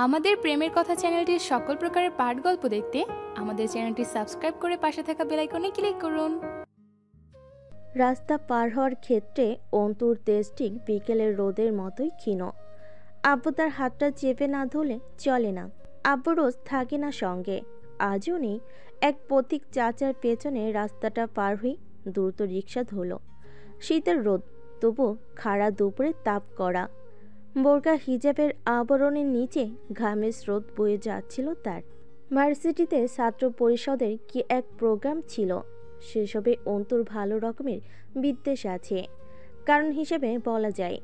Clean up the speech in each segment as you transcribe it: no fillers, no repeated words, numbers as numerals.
আমাদের প্রেমের কথা চ্যানেলটির সকল প্রকারের পাঠ গল্প দেখতে আমাদের চ্যানেলটি সাবস্ক্রাইব করে পাশে থাকা বেল আইকনে ক্লিক করুন। রাস্তা পার হওয়ার ক্ষেত্রে অন্তুর তেজ ঠিক বিকেলের রোদের মতোই ক্ষীণ। আব্বু তার হাতটা চেপে না ধরলে চলে না। আব্বু রোজ থাকে না সঙ্গে, আজও নেই। এক পথিক চাচার পেছনে রাস্তাটা পার হয়ে দ্রুত রিক্সা ধরল। শীতের রোদ, তবু খাড়া দুপুরে তাপ করা। বোরকা হিজাবের আবরণের নিচে ঘামের স্রোত বয়ে যাচ্ছিল তার। ভার্সিটিতে ছাত্র পরিষদের কি এক প্রোগ্রাম ছিল, সেসবে অন্তুর ভালো রকমের বিদ্বেষ আছে। কারণ হিসেবে বলা যায়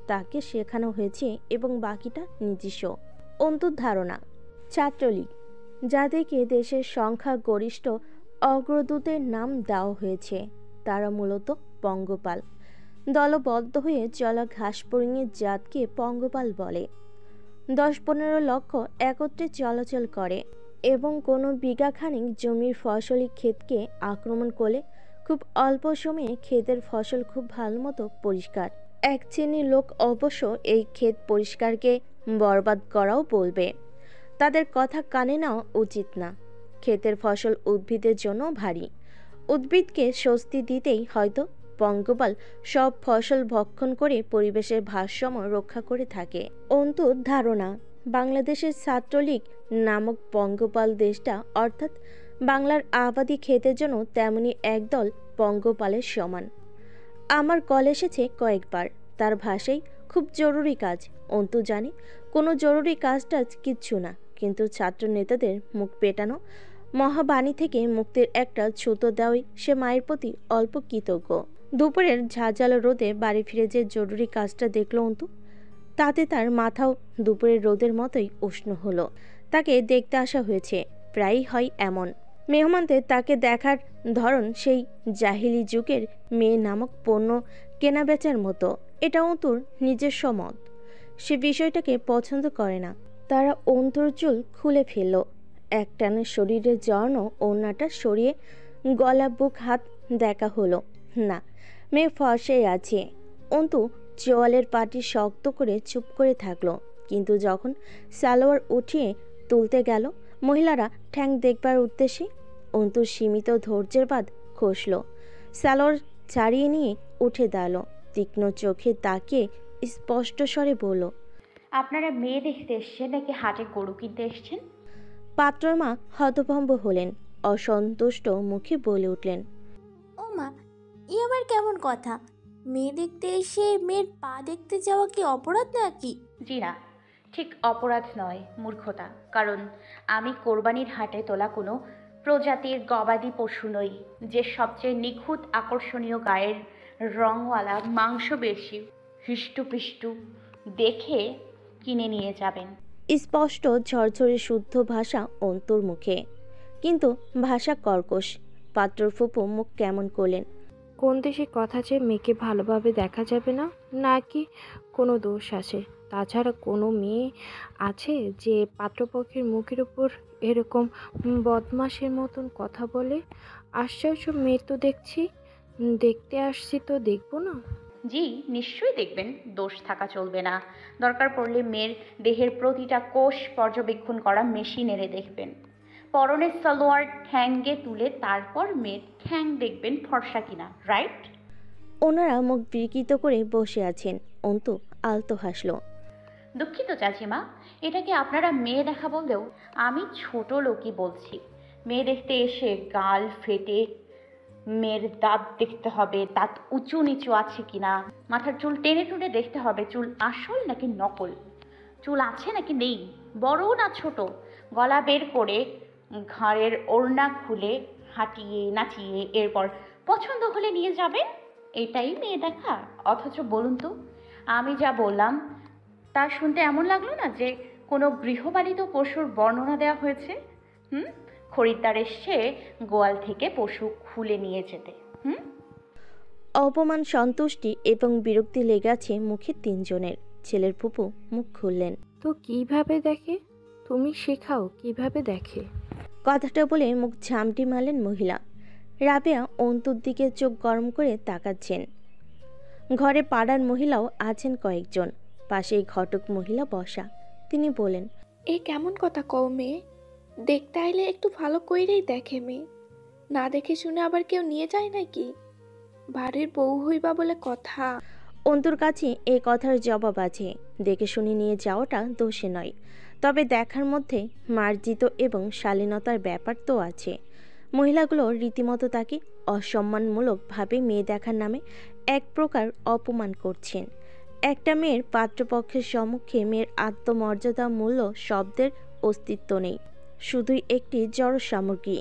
তাকে শেখানো হয়েছে এবং বাকিটা নিজস্ব। অন্তুর ধারণা, ছাত্রলীগ, যাদেরকে দেশের সংখ্যাগরিষ্ঠ অগ্রদূতের নাম দেওয়া হয়েছে, তারা মূলত পঙ্গপাল। দলবদ্ধ হয়ে চলা ঘাসফড়িংয়ের জাতকে পঙ্গপাল বলে। 10-15 লক্ষ একত্রে চলাচল করে এবং কোনো বিঘাখানিক জমির ফসলি ক্ষেতকে আক্রমণ করলে খুব অল্প সময়ে ক্ষেতের ফসল খুব ভালো মতো পরিষ্কার। এক শ্রেণীর লোক অবশ্য এই ক্ষেত পরিষ্কারকে বরবাদ করাও বলবে। তাদের কথা কানে নেওয়া উচিত না। ক্ষেতের ফসল উদ্ভিদের জন্য ভারী। উদ্ভিদকে স্বস্তি দিতেই হয়তো পঙ্গপাল সব ফসল ভক্ষণ করে পরিবেশের ভারসাম্য রক্ষা করে থাকে। অন্তুর ধারণা, বাংলাদেশের ছাত্রলীগ নামক পঙ্গপাল দেশটা অর্থাৎ বাংলার আবাদি ক্ষেতের জন্য তেমনি একদল পঙ্গপালের সমান। আমার কল এসেছে কয়েকবার, তার ভাষায় খুব জরুরি কাজ। অন্তু জানে কোনো জরুরি কাজটা কিচ্ছু না, কিন্তু ছাত্র নেতাদের মুখ পেটানো মহাবাণী থেকে মুক্তির একটা ছুতো দেওয়াই সে মায়ের প্রতি অল্প কৃতজ্ঞ। দুপুরের ঝাঁঝালো রোদে বাড়ি ফিরে যে জরুরি কাজটা দেখল অন্তু, তাতে তার মাথাও দুপুরের রোদের মতোই উষ্ণ হলো। তাকে দেখতে আসা হয়েছে, প্রায়ই হয় এমন। মেহমানদের তাকে দেখার ধরন সেই জাহিলি যুগের মেয়ে নামক পণ্য কেনাবেচার মতো। এটা অন্তুর নিজস্ব মত। সে বিষয়টাকে পছন্দ করে না। তারা অন্তুর চুল খুলে ফেলল। একটানে শরীরের জড়ানো ওড়নাটা সরিয়ে গলা বুক হাত দেখা হলো না, মেয়ে ফর্সায় আছে। অন্তু চোয়ালের পাটি শক্ত করে চুপ করে থাকলো, কিন্তু যখন সালোয়ার উঠিয়ে তুলতে গেল মহিলারা ঠ্যাং দেখবার উদ্দেশ্যে, অন্তুর সীমিত ধৈর্যের বাঁধ খসল। সালোয়ার ছাড়িয়ে নিয়ে উঠে দাঁড়ালো, তীক্ষ্ণ চোখে তাকিয়ে স্পষ্ট স্বরে বলল, আপনারা মেয়ে দেখতে এসছেন নাকি হাটে গরু কিনতে এসছেন? পাত্রর মা হতভম্ব হলেন, অসন্তুষ্ট মুখে বলে উঠলেন, ও মা, এ আবার কেমন কথা? মেয়ে দেখতে এসে মেয়ের পা দেখতে যাওয়া কি অপরাধ নাকি? জি না, ঠিক অপরাধ নয়, মূর্খতা। কারণ আমি কোরবানির হাটে তোলা কোনো প্রজাতির গবাদি পশু নই যে সবচেয়ে নিখুঁত আকর্ষণীয় গায়ের রংওয়ালা মাংস বেশি হৃষ্টপুষ্ট দেখে কিনে নিয়ে যাবেন। স্পষ্ট ঝরঝরে শুদ্ধ ভাষা অন্তুর মুখে, কিন্তু ভাষা কর্কশ। পাত্রর ফুপু মুখ কেমন করলেন। কোন দেশে কথা যে মেয়েকে ভালোভাবে দেখা যাবে না, নাকি কোনো দোষ আছে? তাছাড়া কোনো মেয়ে আছে যে পাত্রপক্ষের মুখের উপর এরকম বদমাশের মতন কথা বলে? আশ্চর্য, মেয়ে তো দেখছি, দেখতে আসছি তো দেখবো না? জি, নিশ্চয়ই দেখবেন, দোষ থাকা চলবে না। দরকার পড়লে মেয়ের দেহের প্রতিটা কোষ পর্যবেক্ষণ করা মেশিন এনে দেখবেন। পরনের সালোয়ার ঠ্যাঙ্গে তুলে তারপর মেয়ের ঠ্যাং দেখবেন ফর্সা কিনা, রাইট? ওনারা মুখ বিকৃত করে বসে আছেন। অন্তু আলতো হাসল। দুঃখিত চাচিমা, এটাকে আপনারা মেয়ে দেখা বললেও আমি ছোট লোকই বলছি। মেয়ে দেখতে এসে গাল ফেটে মেয়ের দাঁত দেখতে হবে, দাঁত উঁচু নিচু আছে কিনা, মাথার চুল টেনে টুনে দেখতে হবে চুল আসল নাকি নকল, চুল আছে নাকি নেই, বড় না ছোট, গলা বের করে ঘাড়ের ওড়না খুলে হাঁটিয়ে নাচিয়ে এরপর পছন্দ হলে নিয়ে যাবেন। এটাই মেয়ে দেখা? অথচ বলুন তো, আমি যা বললাম তা শুনতে এমন লাগলো না যে কোনো গৃহপালিত পশুর বর্ণনা দেওয়া হয়েছে? খরিদ্দার এসছে গোয়াল থেকে পশু খুলে নিয়ে যেতে। অপমান, সন্তুষ্টি এবং বিরক্তি লেগে আছে মুখে তিনজনের। ছেলের ফুপু মুখ খুললেন। তো কিভাবে দেখে? তুমি শেখাও কিভাবে দেখে। কথাটা বলে মুখ ঝামটি মারলেন মহিলা। রাবেয়া অন্তুর দিকে চোখ গরম করে তাকাচ্ছেন। ঘরে পাড়ার মহিলাও আছেন কয়েকজন, পাশেই ঘটক মহিলা বসা। তিনি বলেন, এ কেমন কথা কও মেয়ে? দেখতে আইলে একটু ভালো কইরেই দেখে মেয়ে, না দেখে শুনে আবার কেউ নিয়ে যায় নাকি? বাড়ির বউ হইবা বলে কথা। অন্তুর কাছে এই কথার জবাব আছে। দেখে শুনে নিয়ে যাওয়াটা দোষে নয়, তবে দেখার মধ্যে মার্জিত এবং শালীনতার ব্যাপার তো আছে। মহিলাগুলো রীতিমতো তাকে অসম্মানমূলকভাবে মেয়ে দেখার নামে এক প্রকার অপমান করছেন। একটা মেয়ের পাত্রপক্ষের সম্মুখে মেয়ের আত্মমর্যাদা মূল্য শব্দের অস্তিত্ব নেই, শুধুই একটি জড় সামগ্রী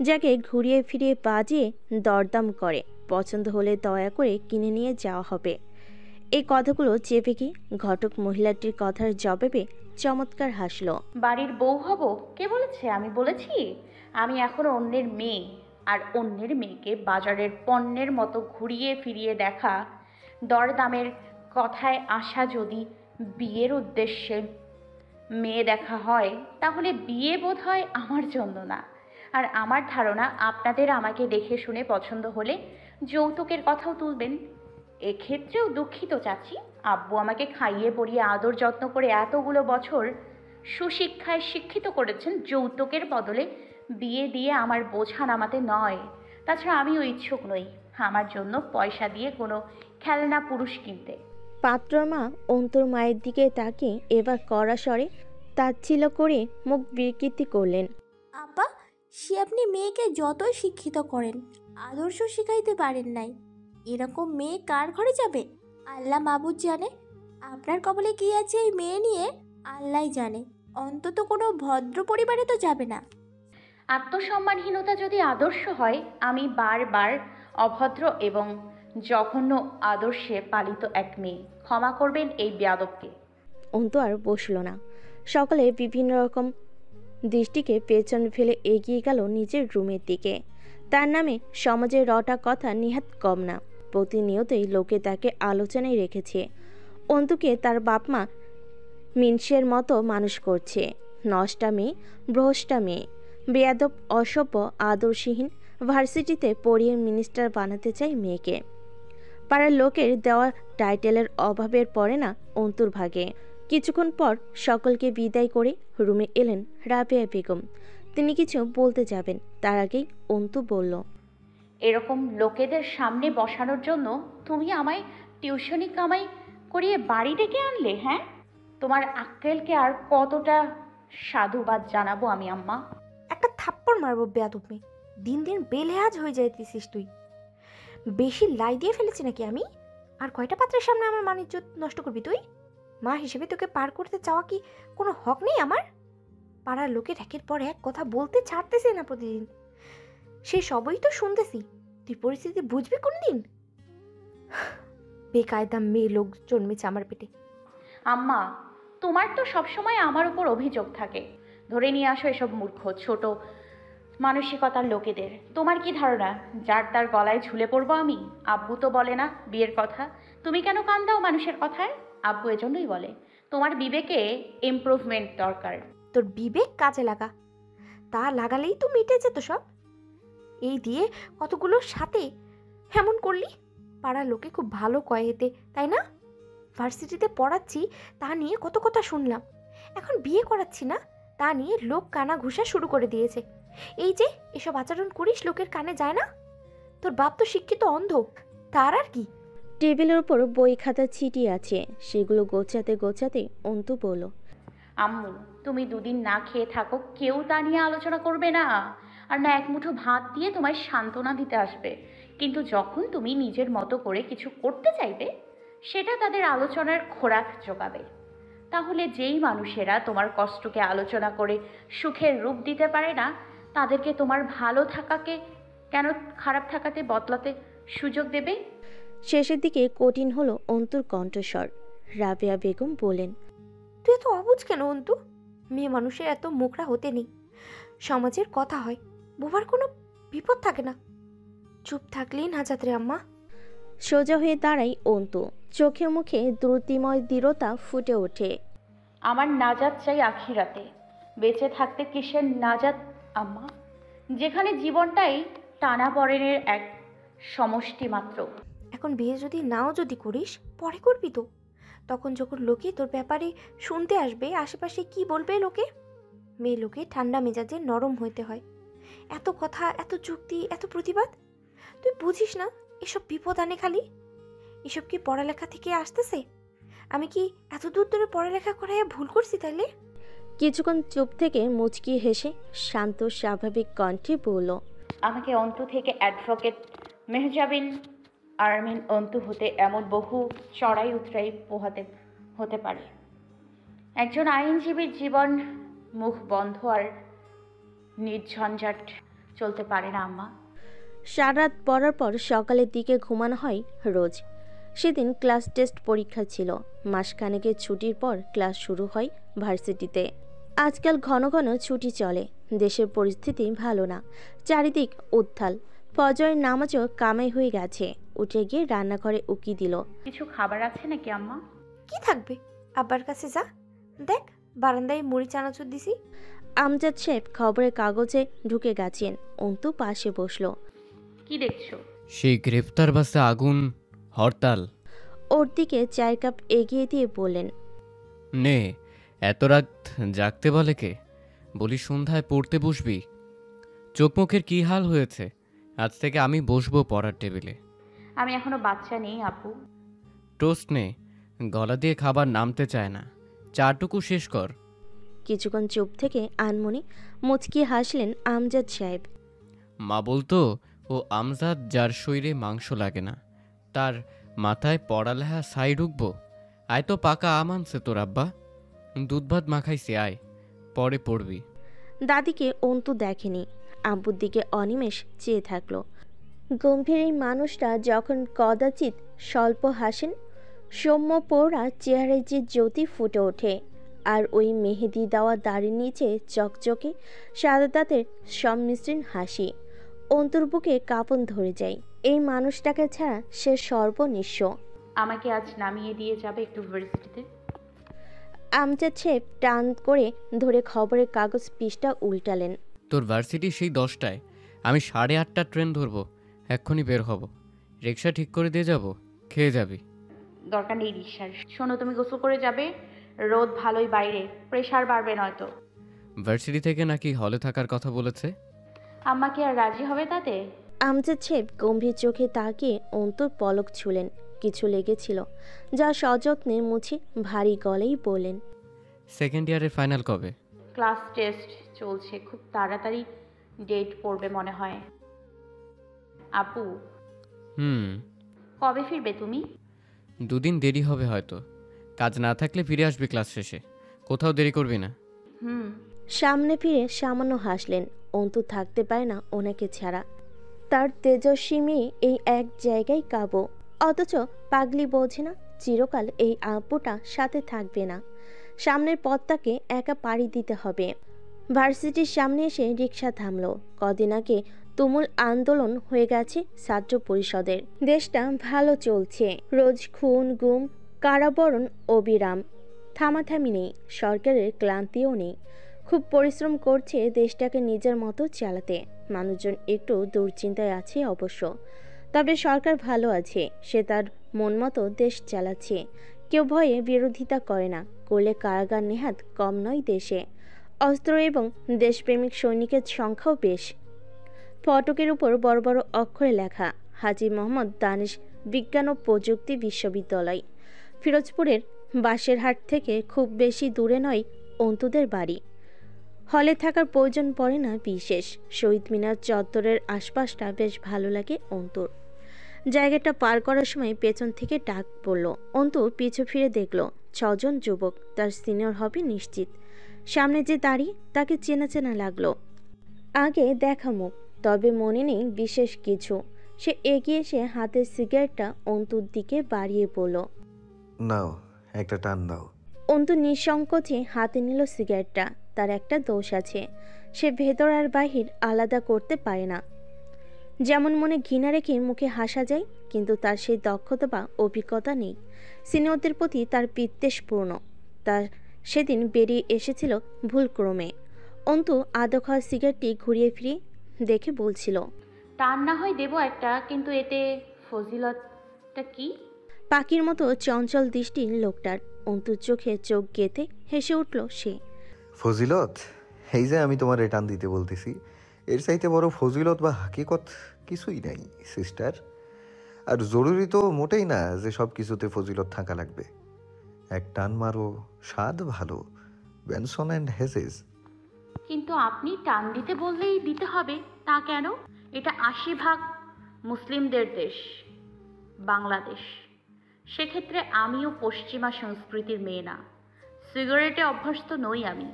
যাকে ঘুরিয়ে ফিরিয়ে বাজিয়ে দরদাম করে পছন্দ হলে দয়া করে কিনে নিয়ে যাওয়া হবে। এই কথাগুলো চেপে কি ঘটক মহিলাটির কথার জবাবে চমৎকার হাসল। বাড়ির বউ হব কে বলেছে? আমি বলেছি? আমি এখন অন্যের মেয়ে, আর অন্যের মেয়েকে বাজারের পণ্যের মতো ঘুরিয়ে ফিরিয়ে দেখা, দরদামের কথায় আসা যদি বিয়ের উদ্দেশ্যে মেয়ে দেখা হয়, তাহলে বিয়ে বোধ হয় আমার জন্য না। আর আমার ধারণা আপনাদের আমাকে দেখে শুনে পছন্দ হলে যৌতুকের কথাও তুলবেন। এক্ষেত্রেও দুঃখিত চাচি, আব্বু আমাকে খাইয়ে পরিয়ে আদর যত্ন করে এতগুলো বছর সুশিক্ষায় শিক্ষিত করেছেন, যৌতুকের বদলে বিয়ে দিয়ে আমার বোঝা নামাতে নয়। তাছাড়া আমিও ইচ্ছুক নই আমার জন্য পয়সা দিয়ে কোনো খেলনা পুরুষ কিনতে। পাত্রর মা অন্তুর মায়ের দিকে তাকিয়ে এবার কড়া স্বরে তাচ্ছিল্য করে মুখ বিকৃতি করলেন। আপা, সে আপনি মেয়েকে যতই শিক্ষিত করেন, আদর্শ শিখাইতে পারেন নাই। এরকম মেয়ে কার ঘরে যাবে? আল্লাহ মাবুদ জানে। আপনার কপালে কি আছে এই মেয়ে নিয়ে আল্লাহ জানে। অন্তত কোনো ভদ্র পরিবারে তো যাবে না। আত্মসম্মানহীনতা যদি আদর্শ হয়, আমি বারবার অভদ্র এবং জঘন্য আদর্শে পালিত এক মেয়ে। ক্ষমা করবেন এই বেয়াদবকে। অন্তু আর বসল না। সকালে বিভিন্ন রকম দৃষ্টিকে পেছন ফেলে এগিয়ে গেল নিজের রুমের দিকে। তার নামে সমাজের রটা কথা নিহাত কম না। প্রতিনিয়তই লোকে তাকে আলোচনায় রেখেছে। অন্তুকে তার বাপমা মিনসের মতো মানুষ করছে। নষ্টা মেয়ে, ভ্রষ্টা মেয়ে, বেয়াদব, অসভ্য, আদর্শহীন, ভার্সিটিতে পড়িয়ে মিনিস্টার বানাতে চায় মেয়েকে। পাড়ার লোকের দেওয়া টাইটেলের অভাবের পড়ে না অন্তুর ভাগে। কিছুক্ষণ পর সকলকে বিদায় করে রুমে এলেন রাবেয়া বেগম। তিনি কিছু বলতে যাবেন, তার আগেই অন্তু বলল, এরকম লোকেদের সামনে বসানোর জন্য তুমি আমায় টিউশনি কামাই করিয়ে বাড়ি ডেকে আনলে? হ্যাঁ, তোমার আক্কেলকে আর কতটা সাধুবাদ জানাবো আমি আম্মা। একটা থাপ্পড় মারবো বেয়াদব মেয়ে। দিন দিন বেলেহাজ হয়ে যাইতেছিস তুই। বেশি লাই দিয়ে ফেলেছি নাকি আমি? আর কয়টা পাত্রের সামনে আমার মানিজ্য নষ্ট করবি তুই? মা হিসেবে তোকে পার করতে চাওয়া কি কোনো হক নেই আমার? পাড়ার লোকের একের পর এক কথা বলতে ছাড়তেছে না প্রতিদিন। সে সবই তো শুনতেছি। তুই পরিস্থিতি বুঝবি কোন দিন? বেকায়দা মেয়ে লোক জন্মেছে আমার পেটে। আম্মা, তোমার তো সবসময় আমার উপর অভিযোগ থাকে। ধরে নিয়ে আসো এসব মূর্খ ছোট মানসিকতার লোকেদের। তোমার কি ধারণা যার তার গলায় ঝুলে পড়বো আমি? আব্বু তো বলে না বিয়ের কথা। তুমি কেন কান দাও মানুষের কথায়? আব্বু এজন্যই বলে তোমার বিবেকে ইমপ্রুভমেন্ট দরকার। তোর বিবেক কাজে লাগা, তা লাগালেই তো মিটে যেত সব। এই দিয়ে কতগুলোর সাথে এমন করলি? পাড়ার লোকে খুব ভালো কয় এতে, তাই না? ভার্সিটিতে পড়াচ্ছি তা নিয়ে কত কথা শুনলাম। এখন বিয়ে করাচ্ছি না তা নিয়ে লোক কানা ঘুষা শুরু করে দিয়েছে। এই যে এসব আচরণ করিস লোকের কানে যায় না? তোর বাপ তো শিক্ষিত অন্ধ, তার আর কি? টেবিলের উপর বই খাতা ছিটিয়ে আছে, সেগুলো গোছাতে গোছাতে অন্তু বলল, আম্মু, তুমি দুদিন না খেয়ে থাকো, কেউ তা নিয়ে আলোচনা করবে না। আর না এক মুঠো ভাত দিয়ে তোমায় সান্ত্বনা দিতে আসবে। কিন্তু যখন তুমি নিজের মতো করে কিছু করতে চাইবে, সেটা তাদের আলোচনার খোরাক জোগাবে। তাহলে যেই মানুষেরা তোমার কষ্টকে আলোচনা করে সুখের রূপ দিতে পারে না, তাদেরকে তোমার ভালো থাকাকে কেন খারাপ থাকাতে বদলাতে সুযোগ দেবে? শেষের দিকে কঠিন হলো অন্তুর কণ্ঠস্বর। রাবেয়া বেগম বলেন, তুই এত অবুঝ কেন অন্তু? মেয়ে মানুষের এত মুখরা হতে নেই। সমাজের কথা হয়, বোবার কোনো বিপদ থাকে না। চুপ থাকলেই না যাত্রে আম্মা। সোজা হয়ে দাঁড়াই অন্তু, চোখে মুখে দ্রুতিময় দৃঢ়তা ফুটে ওঠে। আমার নাজাত চাই আখিরাতে, বেঁচে থাকতে কিসের নাজাত আম্মা? যেখানে জীবনটাই টানাপড়েনের এক সমষ্টি মাত্র। এখন বিয়ে যদি নাও যদি করিস, পরে করবি তো। তখন যখন লোকে তোর ব্যাপারে শুনতে আসবে, আশেপাশে কি বলবে লোকে? মেয়ে লোকে ঠান্ডা মেজাজে নরম হইতে হয়। এত কথা, এত যুক্তি, এত প্রতিবাদ, তুই বুঝিস না এসব বিপদ আনে খালি? এসব কি পড়ালেখা থেকে আসতেছে? আমি কি এত দূর ধরে পড়ালেখা করাইয়া ভুল করছি তাইলে? কিছুক্ষণ চুপ থেকে মুচকি হেসে শান্ত স্বাভাবিক কণ্ঠে বলল, আমাকে অন্তু থেকে অ্যাডভোকেট মেহজাবিন আরমিন অন্তু হতে এমন বহু চড়াই উতরাই পোহাতে হতে পারে। একজন আইনজীবীর জীবন মুখ বন্ধ আর নির্ঝঞ্ঝাট চলতে পারে না আম্মা। সারারাত পড়ার পর সকালের দিকে ঘুমানো হয় রোজ। সেদিন ক্লাস টেস্ট পরীক্ষা ছিল। মাসখানেকের ছুটির পর ক্লাস শুরু হয় ভার্সিটিতে। আজকাল ঘন ঘন ছুটি চলে। দেশের পরিস্থিতি ভালো না, চারিদিক উত্থাল। ফজরের নামাজও কামাই হয়ে গেছে। উঠে গিয়ে রান্নাঘরে উকি দিল। কিছু খাবার আছে নাকি আম্মা? কি থাকবে? আব্বার কাছে যা, দেখ বারান্দায় মুড়ি চানাচুর দিছি। আমজাদ সাহেব খবরের কাগজে ঢুকে গেছেন। অন্তু পাশে বসলো। কি দেখছো? সেই গ্রেফতার বাসে আগুন, হরতাল। ওর দিকে চায়ের কাপ এগিয়ে দিয়ে বললেন, নে, এত রাত জাগতে বলে কে? বলি সন্ধ্যায় পড়তে বসবি? চোখ মুখের কী হাল হয়েছে? আজ থেকে আমি বসবো পড়ার টেবিলে। আমি এখনো বাচ্চা নেই আপু। টোস্ট নে, গলা দিয়ে খাবার নামতে চায় না। চাটুকু শেষ কর। কিছুক্ষণ চুপ থেকে আনমনি মুচকি হাসলেন আমজাদ সাহেব। মা বলতো ও আমজাদ যার শরীরে মাংস লাগে না, তার মাথায় পড়ালেখা ছাই ঢুকবো। আয় তো পাকা আম আনছে তোর আব্বা, দুধ ভাত মাখাইছি, আয় পরে পড়বি। দাদিকে অন্তু দেখেনি। আব্বুর দিকে অনিমেষ চেয়ে থাকলো। গম্ভীর এই মানুষটা যখন কদাচিৎ স্বল্প হাসেন, সৌম্য পৌড়া চেহারায় যে জ্যোতি ফুটে ওঠে, আর ওই মেহেদি দেওয়া দাড়ির নিচে চকচকে সাদা দাঁতের সম্মিশ্রণ হাসি, অন্তুর বুকে কাঁপন ধরে যায়। এই মানুষটাকে ছাড়া সে সর্বনিঃস্ব। আমাকে আজ নামিয়ে দিয়ে যাবে একটু ভার্সিটিতে? আমজাদ সাহেব টান করে ধরে খবরের কাগজ পৃষ্ঠা উল্টালেন। তোর ভার্সিটি সেই 10টায়, আমি 8:30টার ট্রেন ধরবো। এক্ষুনি বের হব। রিক্সা ঠিক করে দিয়ে যাব, খেয়ে যাবি। দরকার নেই রিক্সার। শোনো, তুমি গোসল করে যাবে, রোদ ভালোই বাইরে, প্রেশার বাড়বে নয়তো। ভার্সিটি থেকে নাকি হলে থাকার কথা বলেছে। আম্মা কি আর রাজি হবে তাতে? আমজাদ সাহেব গম্ভীর চোখে তাকিয়ে অন্তর পলক ছুলেন। কিছু লেগেছিল যা সযত্নে মুছে ভারী গলেই বলেন, সেকেন্ড ইয়ারের ফাইনাল কবে? ক্লাস টেস্ট চলছে, খুব তাড়াতাড়ি ডেট পড়বে মনে হয়। আপু, কবে ফিরবে তুমি? 2 দিন দেরি হবে হয়তো। কাজ না থাকলে ফিরে আসবি ক্লাস শেষে। কোথাও দেরি করবি না। সামনে ফিরে সামান্য হাসলেন। অন্তু থাকতে পারে না ওনাকে ছাড়া। তার তেজস্বী মেয়ে এই এক জায়গায় কাবু, অথচ পাগলি বোঝে না চিরকাল এই আব্বুটা সাথে থাকবে না। সামনের পথটাকে একা পাড়ি দিতে হবে। ভার্সিটির সামনে এসে রিক্সা থামলো। কদিন আগে তুমুল আন্দোলন হয়ে গেছে ছাত্র পরিষদের। দেশটা ভালো চলছে, রোজ খুন গুম কারাবরণ অবিরাম, থামাথামি নেই, সরকারের ক্লান্তিও নেই। খুব পরিশ্রম করছে দেশটাকে নিজের মতো চালাতে। মানুষজন একটু দুশ্চিন্তায় আছে অবশ্য, তবে সরকার ভালো আছে, সে তার মন মতো দেশ চালাচ্ছে। কেউ ভয়ে বিরোধিতা করে না, করলে কারাগার নেহাত কম নয় দেশে। অস্ত্র এবং দেশপ্রেমিক সৈনিকের সংখ্যাও বেশ। ফটকের উপর বড় বড় অক্ষরে লেখা, হাজী মোহাম্মদ দানিশ বিজ্ঞান ও প্রযুক্তি বিশ্ববিদ্যালয়। ফিরোজপুরের বাসেরহাট থেকে খুব বেশি দূরে নয় অন্তুদের বাড়ি। হলে থাকার প্রয়োজন পড়ে না বিশেষ। শহীদ মিনার চত্বরের আশপাশটা বেশ ভালো লাগে অন্তুর। জায়গাটা পার করার সময় পেছন থেকে ডাক পড়ল। অন্তু পিছু ফিরে দেখল 6 জন যুবক, তার সিনিয়র হবে নিশ্চিত। সামনে যে দাঁড়িয়ে তাকে চেনা চেনা লাগলো। আগে দেখা মুখ, তবে মনে নেই বিশেষ কিছু। সে এগিয়ে এসে হাতের সিগারেটটা অন্তুর দিকে বাড়িয়ে বলল, নাও একটা টান দাও। অন্তু নিঃসংকোচে হাতে নিল সিগারেটটা। তার একটা দোষ আছে, সে ভেতর আর বাহির আলাদা করতে পারে না। যেমন মনে ঘৃণা রেখে মুখে হাসা যায়, কিন্তু তার সেই দক্ষতা বা অভিজ্ঞতা নেই। সিনিয়রদের প্রতি তার বিদ্বেষপূর্ণ। তার সেদিন বেরিয়ে এসেছিল ভুলক্রমে। অন্তু আদা খাওয়া সিগারেটটি ঘুরিয়ে ফিরিয়ে দেখে বলছিল, টান না হয় দেবো একটা, কিন্তু এতে ফজিলতটা কি? পাখির মতো চঞ্চল দৃষ্টি লোকটার। অন্তুর চোখে চোখ গেঁথে হেসে উঠল সে। ফজিলত, এই যে আমি তোমার রিটার্ন দিতে বলতেছি, এর চাইতে বড় ফজিলত বা হাকিকত কিছুই নাই সিস্টার। আর জরুরি তো মোটেই না যে সব কিছুতে ফজিলত থাকা লাগবে। এক টান মারো, স্বাদ ভালো, বেনসন অ্যান্ড হেজেস। কিন্তু আপনি টান দিতে বললেই দিতে হবে তা কেন? এটা ৮০% মুসলিমদের দেশ, বাংলাদেশ। সেক্ষেত্রে আমিও পশ্চিমা সংস্কৃতির মেয়ে না, সিগারেটে অভ্যস্ত নই আমি।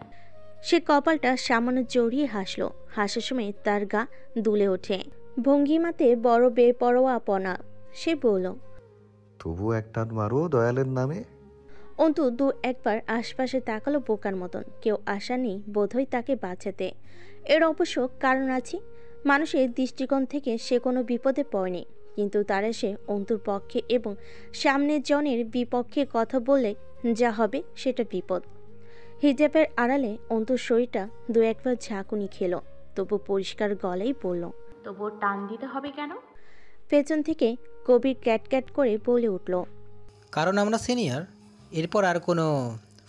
সে কপালটা সামান্য জড়িয়ে হাসল। হাসার সময় তার গা দুলে ওঠে, ভঙ্গিমাতে বড় বেপরোয়াপনা। সে বলল, তবু এক টান মারো দয়ালের নামে। অন্তু দু একবার আশপাশে তাকালো বোকার মতন। কেউ আসেনি বোধহয় তাকে বাঁচাতে। এর অবশ্য কারণ আছে। মানুষের দৃষ্টিকোণ থেকে সে কোনো বিপদে পড়েনি, কিন্তু তারা সে অন্তুর পক্ষে এবং সামনের জনের বিপক্ষে কথা বললে যা হবে সেটা বিপদ। হিজাবের আড়ালে অন্তুর শরীরটা দু একবার ঝাঁকুনি খেলো, তবু পরিষ্কার গলায় বলল, তবুও টান দিতে হবে কেন? পেছন থেকে কবির ক্যাট করে বলে উঠল, কারণ আমরা সিনিয়র। এরপর আর কোনো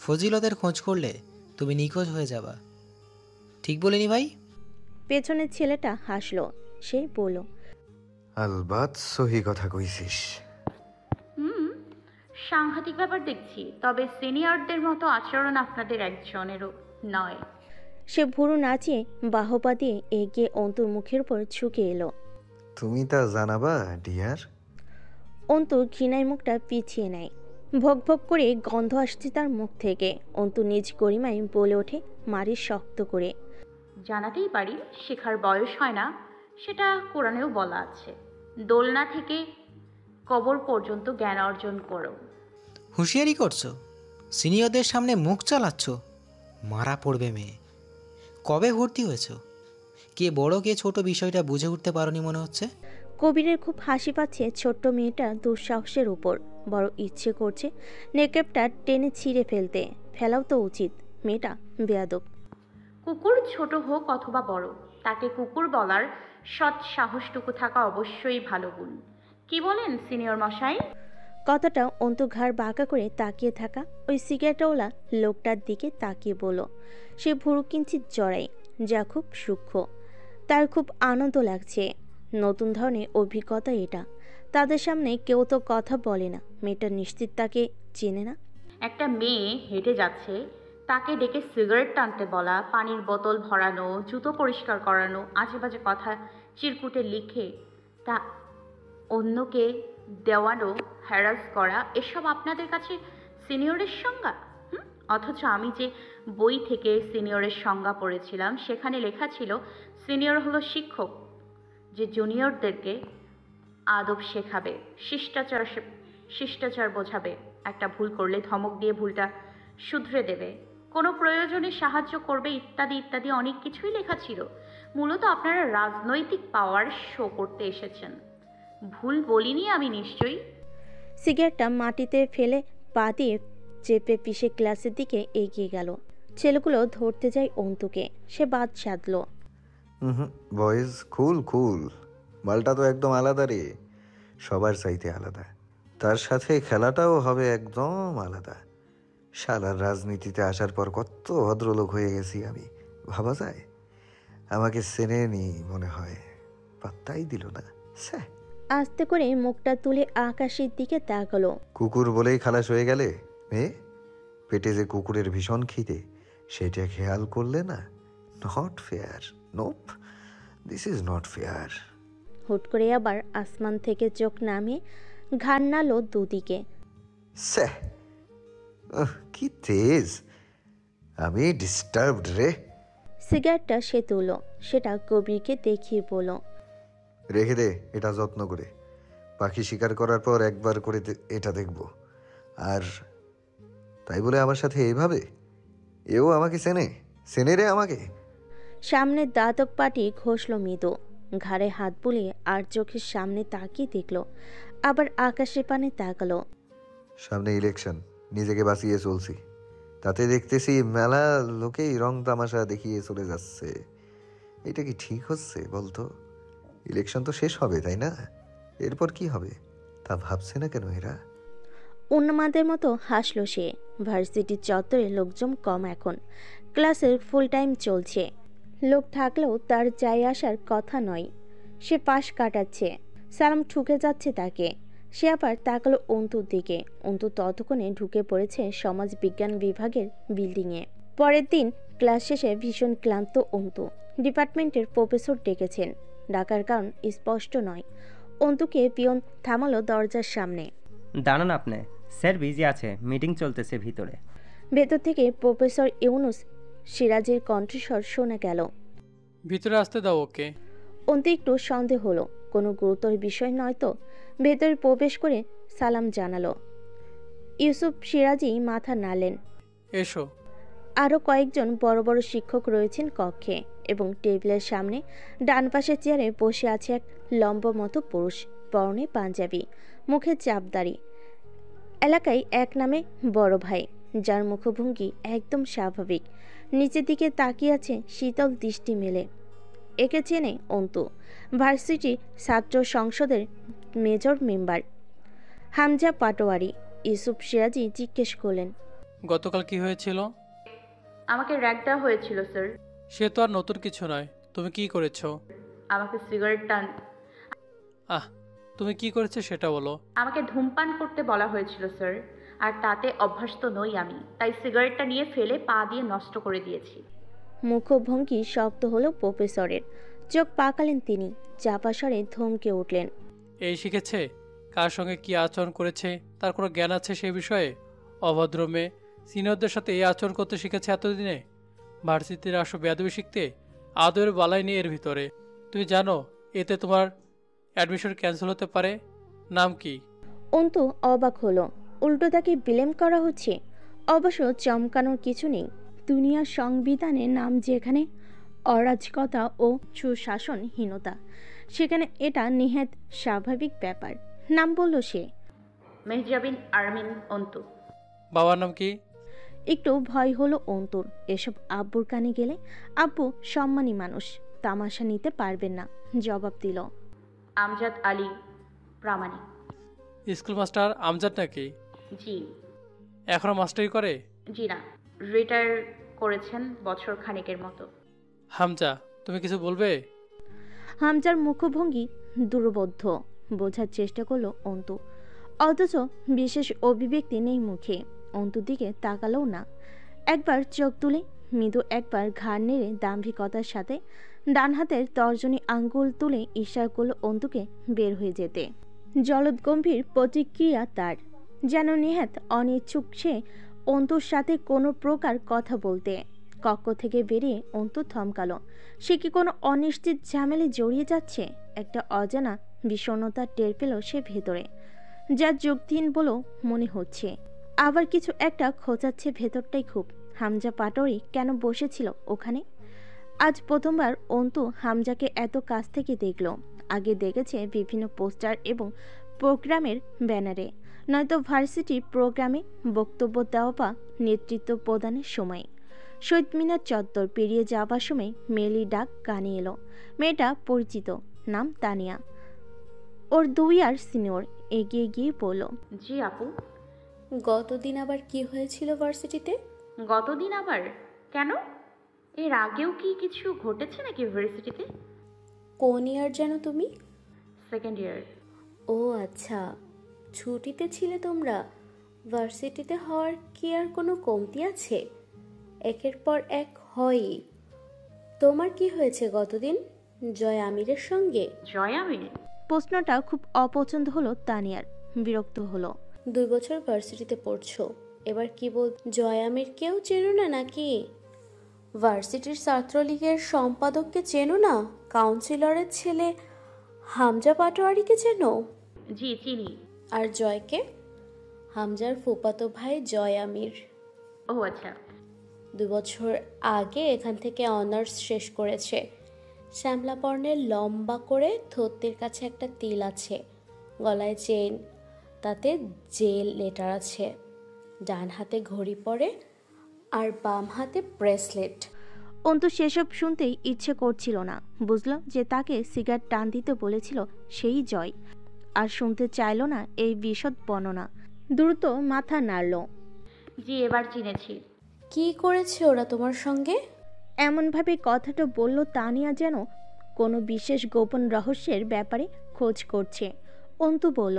ফজিলতের খোঁজ করলে তুমি নিখোঁজ হয়ে যাবা। ঠিক বলিনি ভাই? পেছনের ছেলেটা হাসলো। সে বলল, আলবাত সহি কথা কইছিস। সাংঘাতিক ব্যাপার দেখছি। তবে সিনিয়রদের মতো আচরণ আপনাদের একজনেরও নয়। সে ভুরু নাচিয়ে বাহবা দিয়ে এগিয়ে অন্তুর মুখের উপর ঝুঁকে এলো। তুমি তা জানাবা ডিয়ার। অন্তু ঘৃণায় মুখটা পিছিয়ে নেয়। ভক ভক করে গন্ধ আসছে তার মুখ থেকে। অন্তু নিজ গরিমায় বলে ওঠে মারি শক্ত করে, জানাতেই পারি, শেখার বয়স হয় না, সেটা কোরআনেও বলা আছে। দোলনা থেকে কবর পর্যন্ত জ্ঞান অর্জন করো। হুঁশিয়ারি করছো? সিনিয়রদের সামনে মুখ চালাচ্ছ? মারা পড়বে মেয়ে। কবে ভর্তি হয়েছ? কে বড় কে ছোট বিষয়টা বুঝে উঠতে পারোনি মনে হচ্ছে। কবিরের খুব হাসি পাচ্ছে ছোট্ট মেয়েটার দুঃসাহসের উপর। বড় ইচ্ছে করছে নেকড়েপটা টেনে ছিঁড়ে ফেলাও তো উচিত। মেয়েটা বেয়াদব। কুকুর ছোট হোক অথবা বড়, তাকে কুকুর বলার সৎ সাহসটুকু থাকা অবশ্যই ভালো গুণ। কি বলেন সিনিয়র মশাই? কথাটা অন্তু ঘাড় বাঁকা করে তাকিয়ে থাকা ওই সিগারেটওয়ালা লোকটার দিকে তাকিয়ে বলল। সে ভুরু কিঞ্চিত জড়াই, যা খুব সূক্ষ্ম। তার খুব আনন্দ লাগছে। নতুন ধরনের অভিজ্ঞতা এটা। তাদের সামনে কেউ তো কথা বলে না। মেয়েটা নিশ্চিত তাকে চেনে না। একটা মেয়ে হেঁটে যাচ্ছে, তাকে ডেকে সিগারেট টানতে বলা, পানির বোতল ভরানো, জুতো পরিষ্কার করানো, আজেবাজে কথা চিরকুটে লিখে তা অন্যকে দেওয়ানো, হ্যারাস করা, এসব আপনাদের কাছে সিনিয়রের সংজ্ঞা? অথচ আমি যে বই থেকে সিনিয়রের সংজ্ঞা পড়েছিলাম সেখানে লেখা ছিল সিনিয়র হলো শিক্ষক, যে জুনিয়রদেরকে আদব শেখাবে, শিষ্টাচার বোঝাবে, একটা ভুল করলে ধমক দিয়ে ভুলটা শুধরে দেবে, কোনো প্রয়োজনে সাহায্য করবে, ইত্যাদি ইত্যাদি অনেক কিছুই লেখা ছিল। মূলত আপনারা রাজনৈতিক পাওয়ার শো করতে এসেছেন। ভুল বলিনি আমি নিশ্চয়ই? সিগারেটটা মাটিতে ফেলে পা দিয়ে চেপে পিষে ক্লাসের দিকে এগিয়ে গেল। ছেলেগুলো ধরতে যায় অন্তুকে। সে বাদ সাধল। বয়েজ কুল কুল, মালটা তো একদম আলাদা রে, সবার চাইতে আলাদা। তার সাথে খেলাটাও হবে একদম আলাদা। শালার রাজনীতিতে আসার পর কত ভদ্রলোক হয়ে গেছি আমি, ভাবা যায়? আমাকে চেনে নি মনে হয়, পাত্তাই দিল না। আস্তে করে মুখটা তুলে আকাশের দিকে তাকালো। কুকুর বলেই খালাস হয়ে গেলে মেয়ে? পেটে যে কুকুরের ভীষণ খিদে, সেটা খেয়াল করলে না? Not fair, nope, this is not fair. হুট করে আবার আসমান থেকে চোখ নামিয়ে ঘাড় নাড়ল দুদিকে। কি তেজ! আমি ডিস্টার্বড রে। সিগারেটটা সে তুলল, সেটা কবিরকে দেখিয়ে বলল, রেখে দে এটা যত্ন করে। পাখি শিকার করার পর একবার করে এটা দেখব। আর তাই বলে আমার সাথে এইভাবে? এও আমাকে চেনে রে আমাকে। সামনে দাঁতক পাটি ঘষল মৃদু, ঘাড়ে হাত বুলিয়ে আর চোখের সামনে তাকিয়ে দেখল, আবার আকাশের পানে তাকালো। সামনে ইলেকশন, নিজেকে বাঁচিয়ে চলছি, তাতে দেখতেছি মেলা লোকেই রং তামাশা দেখিয়ে চলে যাচ্ছে। এটা কি ঠিক হচ্ছে বলতো? ইলেকশন তো শেষ হবে তাই না? এরপর কি হবে তা ভাবছে না কেন এরা? উন্মাদের মতো হাসল সে। ভার্সিটির চত্বরে লোকজন কম এখন, ক্লাসের ফুল টাইম চলছে। লোক থাকলেও তার যাই আসার কথা নয়। সে পাশ কাটাচ্ছে, সালাম ঠুকে যাচ্ছে তাকে। সে আবার তাকালো অন্তুর দিকে। অন্তু ততক্ষণে ঢুকে পড়েছে সমাজ বিজ্ঞান বিভাগের বিল্ডিংয়ে। পরের দিন ক্লাস শেষে ভীষণ ক্লান্ত অন্তু। ডিপার্টমেন্টের প্রফেসর ডেকেছেন, ডাকার কারণ স্পষ্ট নয়। অন্তুকে পিয়ন থামালো দরজার সামনে। দাঁড়ান আপনি, স্যার বিজি আছে, মিটিং চলতেছে ভিতরে। ভেতর থেকে প্রফেসর ইউনুস সিরাজের কণ্ঠস্বর শোনা গেল। ভিতরে আসতে দাও ওকে। অন্তু একটু সন্দেহ হলো, কোনো গুরুতর বিষয় নয় তো। ভেতরে প্রবেশ করে সালাম জানালো। ইউসুফ সিরাজি মাথা নাড়লেন। এসো। আরও কয়েকজন বড় বড় শিক্ষক রয়েছেন কক্ষে, এবং টেবিলের সামনে ডান পাশের চেয়ারে বসে আছে এক লম্বা মতো পুরুষ, পরনে পাঞ্জাবি, মুখে চাপদাড়ি। এলাকায় এক নামে বড় ভাই, যার মুখভঙ্গি একদম স্বাভাবিক, নিচের দিকে তাকিয়ে আছে শীতল দৃষ্টি মেলে। একে চেনে অন্তু, ভার্সিটি ছাত্র সংসদের মেজর মেম্বার হামজা পাটোয়ারি। ইউসুফ সিরাজি জিজ্ঞেস করলেন, গতকাল কি হয়েছিল? আমাকে র্যাগ দেওয়া হয়েছিল স্যার। সে তো আর নতুন কিছু নয়, তুমি কি করেছো? আমাকে সিগারেট টান তুমি কি করেছো সেটা বলো। আমাকে ধূমপান করতে বলা হয়েছিল স্যার, আর তাতে অভ্যস্ত নই আমি, তাই সিগারেটটা নিয়ে ফেলে পা দিয়ে নষ্ট করে দিয়েছি। মুখভঙ্গি শব্দ হলো প্রফেসরের। চোখ পাকালেন তিনি, চাপা স্বরে ধমকে উঠলেন, এই শিখেছে কার সঙ্গে কি আচরণ করেছে তার কোনো জ্ঞান আছে সে বিষয়ে? অভদ্র মেয়ে, সিনিয়রদের সাথে এই আচরণ করতে শিখেছে এতদিনে? ভার্সিটির আসো বেয়াদবি শিখতে, আদরের বালাই নেই এর ভিতরে। তুমি জানো এতে তোমার অ্যাডমিশন ক্যান্সেল হতে পারে। নাম কি? অন্তু অবাক হলো, উল্টো তাকে ব্লেম করা হচ্ছে। অবশ্য চমকানোর কিছু নেই। দুনিয়ার সংবিধানের নাম যেখানে অরাজকতা ও সুশাসনহীনতা, সেখানে এটা নিহাত স্বাভাবিক ব্যাপার। নাম বলল সে। মেহজাবিন আরমিন অন্তু। বাবার নাম কি? একটু ভয় হলো অন্তুর। এসব আব্বুর কানে গেলে আব্বু সম্মানী মানুষ, তামাশা নিতে পারবেন না। জবাব দিল, আমজাদ আলী প্রামাণিক। স্কুল মাস্টার আমজাদ নাকি? জি। এখনো মাস্টারি করে? জি না, রিটায়ার করেছেন বছর খানেকের মতো। হামজা, তুমি কিছু বলবে? হামজার মুখভঙ্গি দুর্বোধ্য, বোঝার চেষ্টা করলো অন্তু, অথচ বিশেষ অভিব্যক্তি নেই মুখে। অন্তুর দিকে তাকালোও না। একবার চোখ তুলে মৃদু একবার ঘাড় নেড়ে দাম্ভিকতার সাথে ডান হাতের তর্জনী আঙ্গুল তুলে ইশারা করলো অন্তুকে বের হয়ে যেতে। জলদগম্ভীর প্রতিক্রিয়া তার, যেন নেহাত অনিচ্ছুক সে অন্তুর সাথে কোনো প্রকার কথা বলতে। কক্ষ থেকে বেরিয়ে অন্তু থমকালো। সে কি কোনো অনিশ্চিত ঝামেলে জড়িয়ে যাচ্ছে? একটা অজানা বিষণ্ণতা টের পেল সে ভেতরে, যা যুক্তিহীন বলেও মনে হচ্ছে। আবার কিছু একটা খোঁচাচ্ছে ভেতরটাই খুব। হামজা পাটোয়ারি কেন বসেছিল ওখানে? আজ প্রথমবার অন্তু হামজাকে এত কাছ থেকে দেখল। আগে দেখেছে বিভিন্ন পোস্টার এবং প্রোগ্রামের ব্যানারে, নয়তো ভার্সিটি প্রোগ্রামে বক্তব্য দেওয়া বা নেতৃত্ব প্রদানের সময়। শহীদ মিনার চত্বর পেরিয়ে যাবার সময় মেলি ডাক কানে এলো। মেয়েটা পরিচিত, নাম তানিয়া, ওর 2 ইয়ার সিনিয়র। এগিয়ে গিয়ে বলল, জি আপু। গতদিন আবার কি হয়েছিল ভার্সিটিতে? গতদিন আবার কেন? এর আগেও কি কিছু ঘটেছে নাকি ভার্সিটিতে? কোন ইয়ার যেন তুমি? Second year. ও আচ্ছা, ছুটিতে ছিলে তোমরা। ভার্সিটিতে হওয়ার কি আর কোনো কমতি আছে? একের পর এক হয়ই। তোমার কি হয়েছে গতদিন জয় আমিরের সঙ্গে? জয় আমির? প্রশ্নটা খুব অপছন্দ হলো তানিয়ার। বিরক্ত হলো। 2 বছর ভার্সিটিতে পড়ছো, এবার কি বল? জয় আমির কেউ চেনো না নাকি? ভার্সিটির ছাত্রলীগের সম্পাদককে চেনো না? কাউন্সিলরের ছেলে হামজা পাটোয়ারিকে চেনো? জি চিনি। আর জয়কে? হামজার ফুফাতো ভাই জয় আমির। ও আচ্ছা। 2 বছর আগে এখান থেকে অনার্স শেষ করেছে। শ্যামলা বর্ণের লম্বা করে থত্তির কাছে একটা তিল আছে, গলায় চেন, তাতে জেল লেটার আছে। ডান হাতে ঘড়ি পরে আর বাম হাতে ব্রেসলেট। অন্তু সেসব শুনতেই ইচ্ছে করছিল না। বুঝলো যে তাকে সিগারেট টান দিতে বলেছিল সেই জয়, আর শুনতে চাইল না এই বিশদ বর্ণনা। দ্রুত মাথা নাড়ল। জি, এবার চিনেছি। কি করেছে ওরা তোমার সঙ্গে? এমনভাবে কথাটা বলল তানিয়া যেন কোনো বিশেষ গোপন রহস্যের ব্যাপারে খোঁজ করছে। অন্তু বলল,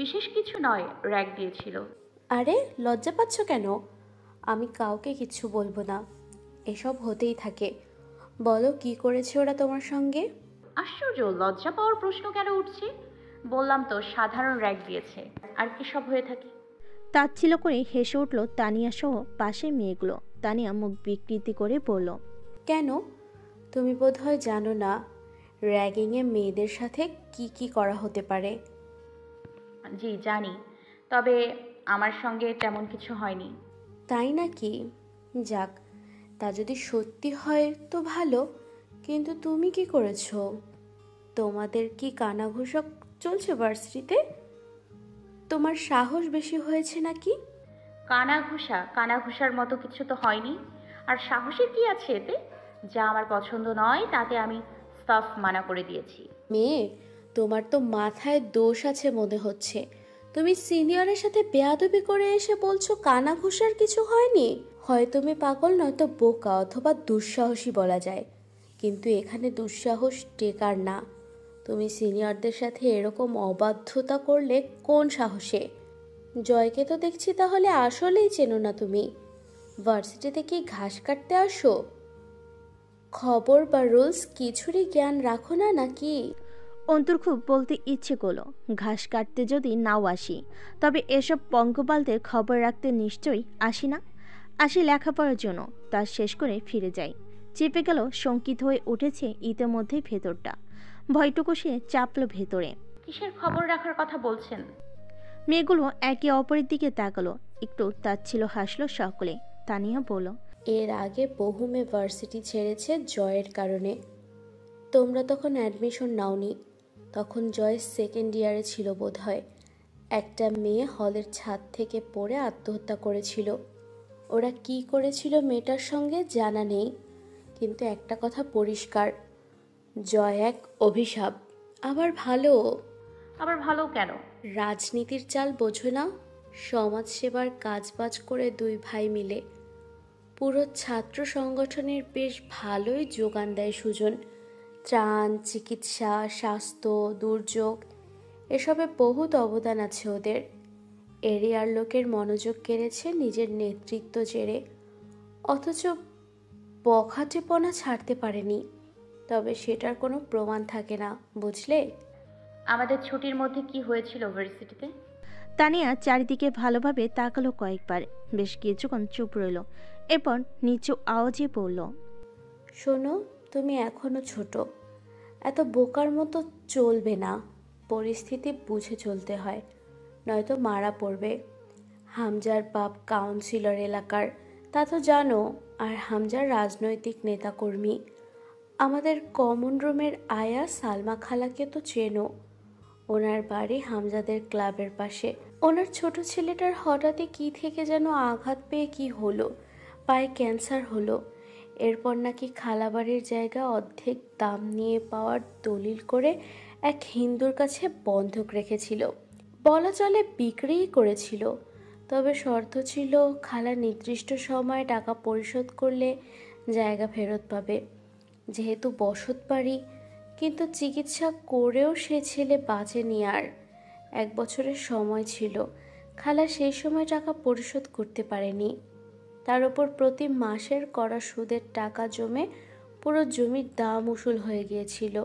বিশেষ কিছু নয়, র্যাগ দিয়েছিল। আরে লজ্জা পাচ্ছ কেন? আমি কাউকে কিচ্ছু বলবো না, এসব হতেই থাকে। বলো কি করেছে ওরা তোমার সঙ্গে? আশ্চর্য, লজ্জা পাওয়ার প্রশ্ন কেন উঠছে? বললাম তো, সাধারণ র্যাগ দিয়েছে, আর কি সব হয়ে থাকে। তাচ্ছিল্য করে হেসে উঠল তানিয়া সহ পাশের মেয়েগুলো। তানিয়া মুখ বিকৃতি করে বলল, কেন? তুমি বোধহয় জানো না র্যাগিংয়ে মেয়েদের সাথে কি কি করা হতে পারে। জি জানি, তবে আমার সঙ্গে তেমন কিছু হয়নি। তাই নাকি? যাক, তা যদি সত্যি হয় তো ভালো, কিন্তু তুমি কি করেছো? তোমাদের কি কানাঘুষা চলছে ভার্সিটিতে? তোমার সাহস বেশি হয়েছে নাকি? কানাঘুষার মতো কিছু তো হয়নি। আর সাহসের কি আছে এতে? যা আমার পছন্দ নয় তাতে আমি স্টাফ মানা করে দিয়েছি। মেয়ে, তোমার তো মাথায় দোষ আছে মনে হচ্ছে। তুমি সিনিয়রের সাথে বেয়াদবি করে এসে বলছো কানাঘুষার কিছু হয়নি। হয় তুমি পাগল, নয়তো বোকা, অথবা দুঃসাহসী বলা যায়। কিন্তু এখানে দুঃসাহস টেকার না। তুমি সিনিয়রদের সাথে এরকম অবাধ্যতা করলে কোন সাহসে? জয়কে তো দেখছি তাহলে আসলেই চেনো না তুমি। ভার্সিটিতে কি ঘাস কাটতে আসো? খবর বা রুলস কিছুরই জ্ঞান রাখো না নাকি? অন্তুর খুব বলতে ইচ্ছে করলো, ঘাস কাটতে যদি নাও আসি, তবে এসব পঙ্গপালদের খবর রাখতে নিশ্চয়ই আসি না। আসি লেখাপড়ার জন্য, তা শেষ করে ফিরে যাই। চেপে গেল, শঙ্কিত হয়ে উঠেছে ইতিমধ্যেই ভেতরটা। ভয়টুকু সে চাপল ভেতরে। কিসের খবর রাখার কথা বলছেন? মেয়েগুলো একে অপরের দিকে তাকালো, একটু তাচ্ছিল্য হাসলো সকলে। তানিয়া বলল, এর আগে বহু মেয়ে ভার্সিটি ছেড়েছে জয়ের কারণে। তোমরা তখন অ্যাডমিশন নাওনি, তখন জয় সেকেন্ড ইয়ারে ছিল বোধহয়। একটা মেয়ে হলের ছাদ থেকে পড়ে আত্মহত্যা করেছিল। ওরা কি করেছিল মেয়েটার সঙ্গে জানা নেই, কিন্তু একটা কথা পরিষ্কার, জয় এক অভিশাপ। আবার ভালো কেন? রাজনীতির চাল বোঝো না? সমাজসেবার কাজবাজ করে দুই ভাই মিলে পুরো ছাত্র সংগঠনের বেশ ভালোই যোগান দেয় সুজন। ত্রাণ, চিকিৎসা, স্বাস্থ্য, দুর্যোগ, এসবে বহুত অবদান আছে ওদের। এরিয়ার লোকের মনোযোগ কেড়েছে নিজের নেতৃত্ব জেরে, অথচ বখাটেপনা ছাড়তে পারেনি। তবে সেটার কোনো প্রমাণ থাকে না, বুঝলে? আমাদের ছুটির মধ্যে কি হয়েছিল ভার্সিটিতে? তানিয়া চারিদিকে ভালোভাবে তাকালো কয়েকবার, বেশ কিছুক্ষণ চুপ রইল। এরপর নিচু আওয়াজে বলল, শোনো, তুমি এখনো ছোট, এত বোকার মতো চলবে না। পরিস্থিতি বুঝে চলতে হয়, নয়তো মারা পড়বে। হামজার বাপ কাউন্সিলর এলাকার, তা তো জানো। আর হামজার রাজনৈতিক নেতাকর্মী। আমাদের কমন রুমের আয়া সালমা খালাকে তো চেনো। ওনার বাড়ি হামজাদের ক্লাবের পাশে। ওনার ছোট ছেলেটার হঠাৎই কি থেকে যেন আঘাত পেয়ে কি হলো, পায়ে ক্যান্সার হলো। এরপর নাকি খালাবাড়ির জায়গা অর্ধেক দাম নিয়ে পাওয়ার দলিল করে এক হিন্দুর কাছে বন্ধক রেখেছিল। বলা চলে বিক্রিই করেছিল। তবে শর্ত ছিল খালা নির্দিষ্ট সময়ে টাকা পরিশোধ করলে জায়গা ফেরত পাবে। যেহেতু বসত বাড়ি, কিন্তু চিকিৎসা করেও সে ছেলে বাঁচেনি। আর 1 বছরের সময় ছিল, খালা সেই সময় টাকা পরিশোধ করতে পারেনি। তার উপর প্রতি মাসের করা সুদের টাকা জমে পুরো জমির দাম উসুল হয়ে গিয়েছিল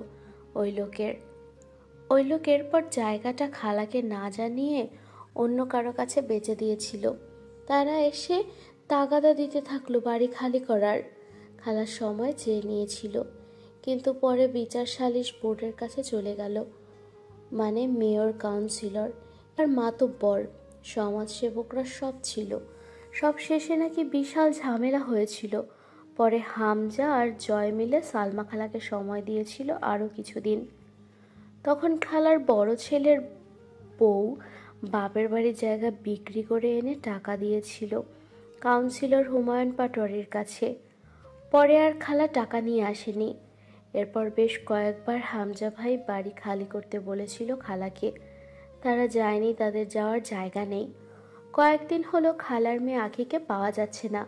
ওই লোকের পর জায়গাটা খালাকে না জানিয়ে অন্য কারো কাছে বেচে দিয়েছিল। তারা এসে তাগাদা দিতে থাকলো বাড়ি খালি করার। খালার সময় চেয়ে নিয়েছিল, কিন্তু পরে বিচার সালিশ বোর্ডের কাছে চলে গেল। মানে মেয়র, কাউন্সিলর আর মাতব্বর, সমাজসেবকরা সব ছিল। সব শেষে নাকি বিশাল ঝামেলা হয়েছিল। পরে হামজা আর জয় মিলে সালমা খালাকে সময় দিয়েছিল আরও কিছুদিন। তখন খালার বড় ছেলের বউ বাপের বাড়ির জায়গা বিক্রি করে এনে টাকা দিয়েছিল কাউন্সিলর হুমায়ুন পাটোয়ারির কাছে। পরে আর খালা টাকা নিয়ে আসেনি। এরপর বেশ কয়েকবার হামজা ভাই বাড়ি খালি করতে বলেছিল খালাকে। তারা যায়নি, তাদের যাওয়ার জায়গা নেই। কয়েকদিন হলো খালার মেয়ে আখিকে পাওয়া যাচ্ছে না।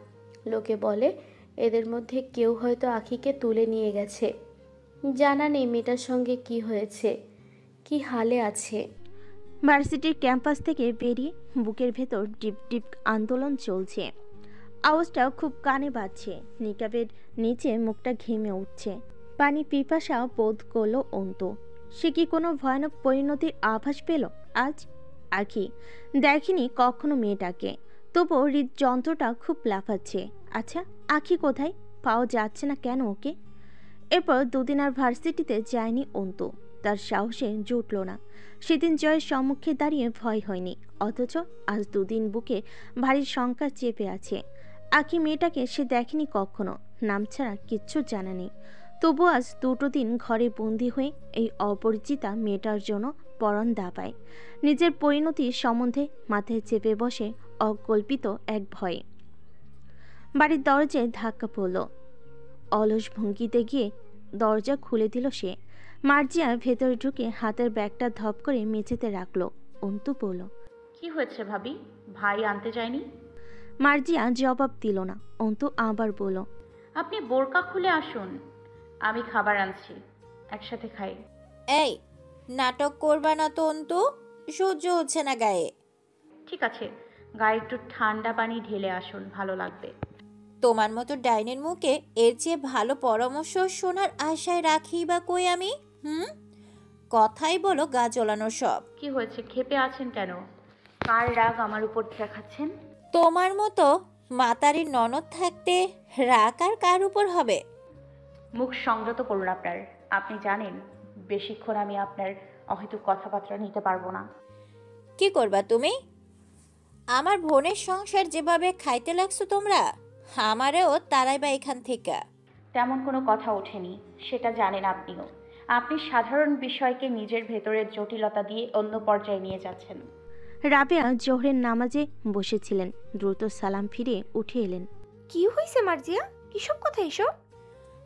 লোকে বলে এদের মধ্যে কেউ হয়তো আখিকে তুলে নিয়ে গেছে। জানা নেই মেয়েটার সঙ্গে কি হয়েছে, কি হালে আছে। ভার্সিটির ক্যাম্পাস থেকে বেরিয়ে বুকের ভেতর ডিপ ডিপ আন্দোলন চলছে। আওয়াজটাও খুব কানে বাজছে। নিকাবের নিচে মুখটা ঘেমে উঠছে। পানি পিপাসা বোধ করলো অন্তু। সে কি কোনো ভয়ানক পরিণতির আভাস পেল আজ? আখি দেখেনি কখনো মেয়েটাকে, তবুও হৃদযন্ত্রটা খুব লাফাচ্ছে। আচ্ছা, আখি কোথায়? পাওয়া যাচ্ছে না কেন ওকে? এরপর দুদিন আর ভার্সিটিতে যায়নি অন্তু। তার সাহসে জুটল না। সেদিন জয়ের সম্মুখে দাঁড়িয়ে ভয় হয়নি, অথচ আজ দুদিন বুকে ভারী শঙ্কা চেপে আছে। আখি মেয়েটাকে সে দেখেনি কখনো, নাম ছাড়া কিচ্ছু জানা নেই। তবু আজ দুটো দিন ঘরে বন্দি হয়ে এই অপরিচিতা মেয়েটার জন্য পরণ দাপায়। নিজের পরিণতির সম্বন্ধে মাথায় চেপে বসে অকল্পিত এক ভয়ে। বাড়ির দরজায় ধাক্কা পড়ল। অলস ভঙ্গিতে গিয়ে দরজা খুলে দিল সে। মার্জিয়া ভেতরে ঢুকে হাতের ব্যাগটা ধপ করে মেঝেতে রাখলো। অন্তু বলল, কি হয়েছে ভাবি? ভাই আনতে যায়নি? মার্জিয়া জবাব দিল না। অন্তু আবার বলল, আপনি বোরকা খুলে আসুন, আমি খাবার আনছি, একসাথে খাই। এই নাটক করবা না তো অন্তু, সহ্য হচ্ছে না গায়ে। ঠিক আছে, গায়ে একটু ঠান্ডা পানি ঢেলে আসুন, ভালো লাগবে। তোমার মতো ডাইনের মুখে এর চেয়ে ভালো পরামর্শ শোনার আশায় রাখি বা কই আমি। কথাই বলো গা জ্বলানোর সব। কি হয়েছে, ক্ষেপে আছেন কেন? কার রাগ আমার উপর দেখাচ্ছেন? তোমার মতো মাতারির ননদ থাকতে রাগ আর কার উপর হবে? মুখ সংযত করুন আপনার। আপনি জানেন বেশিক্ষণ আমি আপনার অহেতুক কথাবার্তা নিতে পারবো না। কি করবা তুমি? আমার বোনের সংসার যেভাবে খাইতে লাগছো তোমরা, আমারেও তারাইবা এখান থেকে। তেমন কোনো কথা ওঠেনি, সেটা জানেন আপনিও। আপনি সাধারণ বিষয়কে নিজের ভেতরের জটিলতা দিয়ে অন্য পর্যায়ে নিয়ে যাচ্ছেন। রাবেয়া জোহরের নামাজে বসেছিলেন। দ্রুত সালাম ফিরে উঠে এলেন। কি হয়েছে মার্জিয়া? কিসব কথা এসব?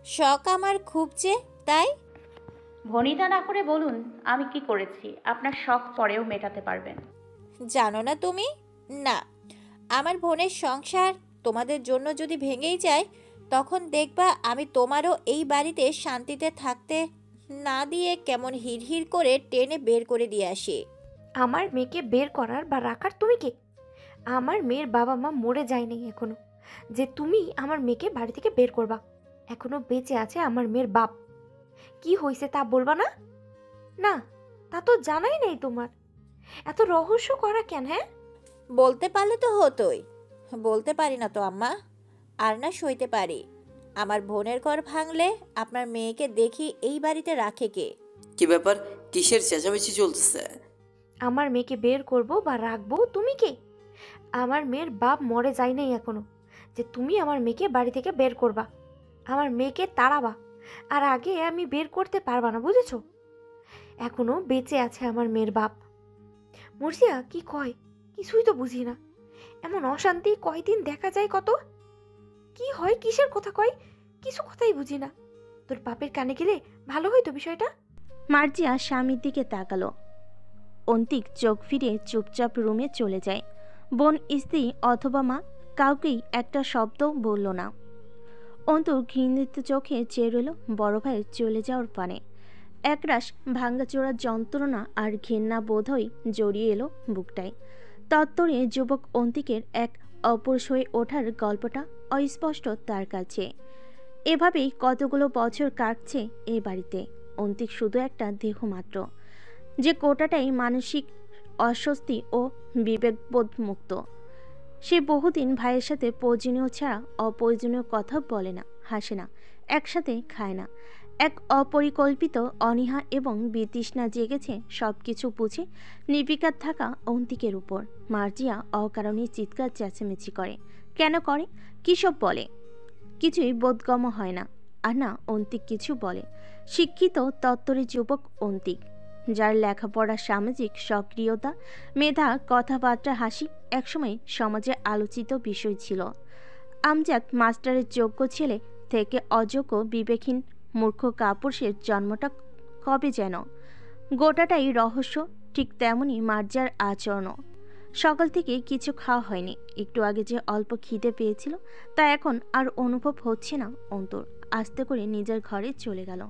শখ আমার খুব যে, তাই। ভনিতা না করে বলুন আমি কি করেছি, আপনার শখ পরেও মেটাতে পারবেন। জানো না তুমি? না, আমার বোনের সংসার তোমাদের জন্য যদি ভেঙেই যায়, তখন দেখবা আমি তোমারও এই বাড়িতে শান্তিতে থাকতে না দিয়ে কেমন হিড়হিড় করে টেনে বের করে দিয়ে আসি। আমার মেয়েকে বের করার বা রাখার তুমি কে? আমার মেয়ের বাবা মা মরে যায়নি এখনো, যে তুমি আমার মেয়েকে বাড়ি থেকে বের করবা। এখনো বেঁচে আছে আমার মেয়ের বাপ। কি হয়েছে তা বলবা না? না, তা তো জানাই নেই তোমার। এত রহস্য করা কেন? হ্যাঁ, বলতে পারলে তো হতোই। বলতে পারি না তো আম্মা, আর না সইতে পারি। আমার বোনের ঘর ভাঙলে আপনার মেয়েকে দেখি এই বাড়িতে রাখে কে? কি ব্যাপার, কিসের চেঁচামেচি চলতেছে? আমার মেয়েকে বের করব বা রাখবো তুমি কে? আমার মেয়ের বাপ মরে যায় নাই এখনো, যে তুমি আমার মেয়েকে বাড়ি থেকে বের করবা, আমার মেয়েকে তাড়াবা, আর আগে আমি বের করতে পারবা না, বুঝেছো? এখনো বেঁচে আছে আমার মেয়ের বাপ। মর্জিয়া কি কয় কিছুই তো বুঝি না। এমন অশান্তি কয়দিন দেখা যায় কত। কি হয়, কিসের কথা কয়, কিছু কথাই বুঝি না। তোর বাপের কানে গেলে ভালো হইতো বিষয়টা। মার্জিয়া স্বামীর দিকে তাকালো। অন্তিক চোখ ফিরে চুপচাপ রুমে চলে যায়। বোন, স্ত্রী অথবা মা কাউকেই একটা শব্দ বলল না। অন্তু ঘৃণিত চোখে চেয়ে রইল বড় ভাইয়ের চলে যাওয়ার পানে। একরাশ ভাঙ্গাচোরা যন্ত্রণা আর ঘৃণা বোধই জড়িয়ে এলো বুকটায়। তত্ত্বরে যুবক অন্তিকের এক অপরশ হয়ে ওঠার গল্পটা অস্পষ্ট তার কাছে। এভাবেই কতগুলো বছর কাটছে এই বাড়িতে। অন্তিক শুধু একটা দেহ মাত্র, যে কোটাটাই মানসিক অস্বস্তি ও বিবেকবোধ মুক্ত। সে বহুদিন ভাইয়ের সাথে প্রয়োজনীয় ছাড়া অপ্রয়োজনীয় কথা বলে না, হাসে না, একসাথে খায় না। এক অপরিকল্পিত অনীহা এবং বিতৃষ্ণা জেগেছে সব কিছু বুঝে নির্বিকার থাকা অন্তিকের উপর। মার্জিয়া অকারণে চিৎকার চেঁচামেচি করে। কেন করে? কী সব বলে? কিছুই বোধগম্য হয় না। আর না অন্তিক কিছু বলে। শিক্ষিত তত্ত্বরী যুবক অন্তিক, যার লেখাপড়া, সামাজিক সক্রিয়তা, মেধা, কথাবার্তা, হাসি একসময় সমাজে আলোচিত বিষয় ছিল। আমজাদ মাস্টারের যোগ্য ছেলে থেকে অযোগ্য বিবেকহীন মূর্খ কাপুরুষের জন্মটা কবে যেন। গোটাটাই রহস্য। ঠিক তেমনি মার্জার আচরণও। সকাল থেকে কিছু খাওয়া হয়নি। একটু আগে যে অল্প খিদে পেয়েছিল তা এখন আর অনুভব হচ্ছে না অন্তর। আস্তে করে নিজের ঘরে চলে গেল।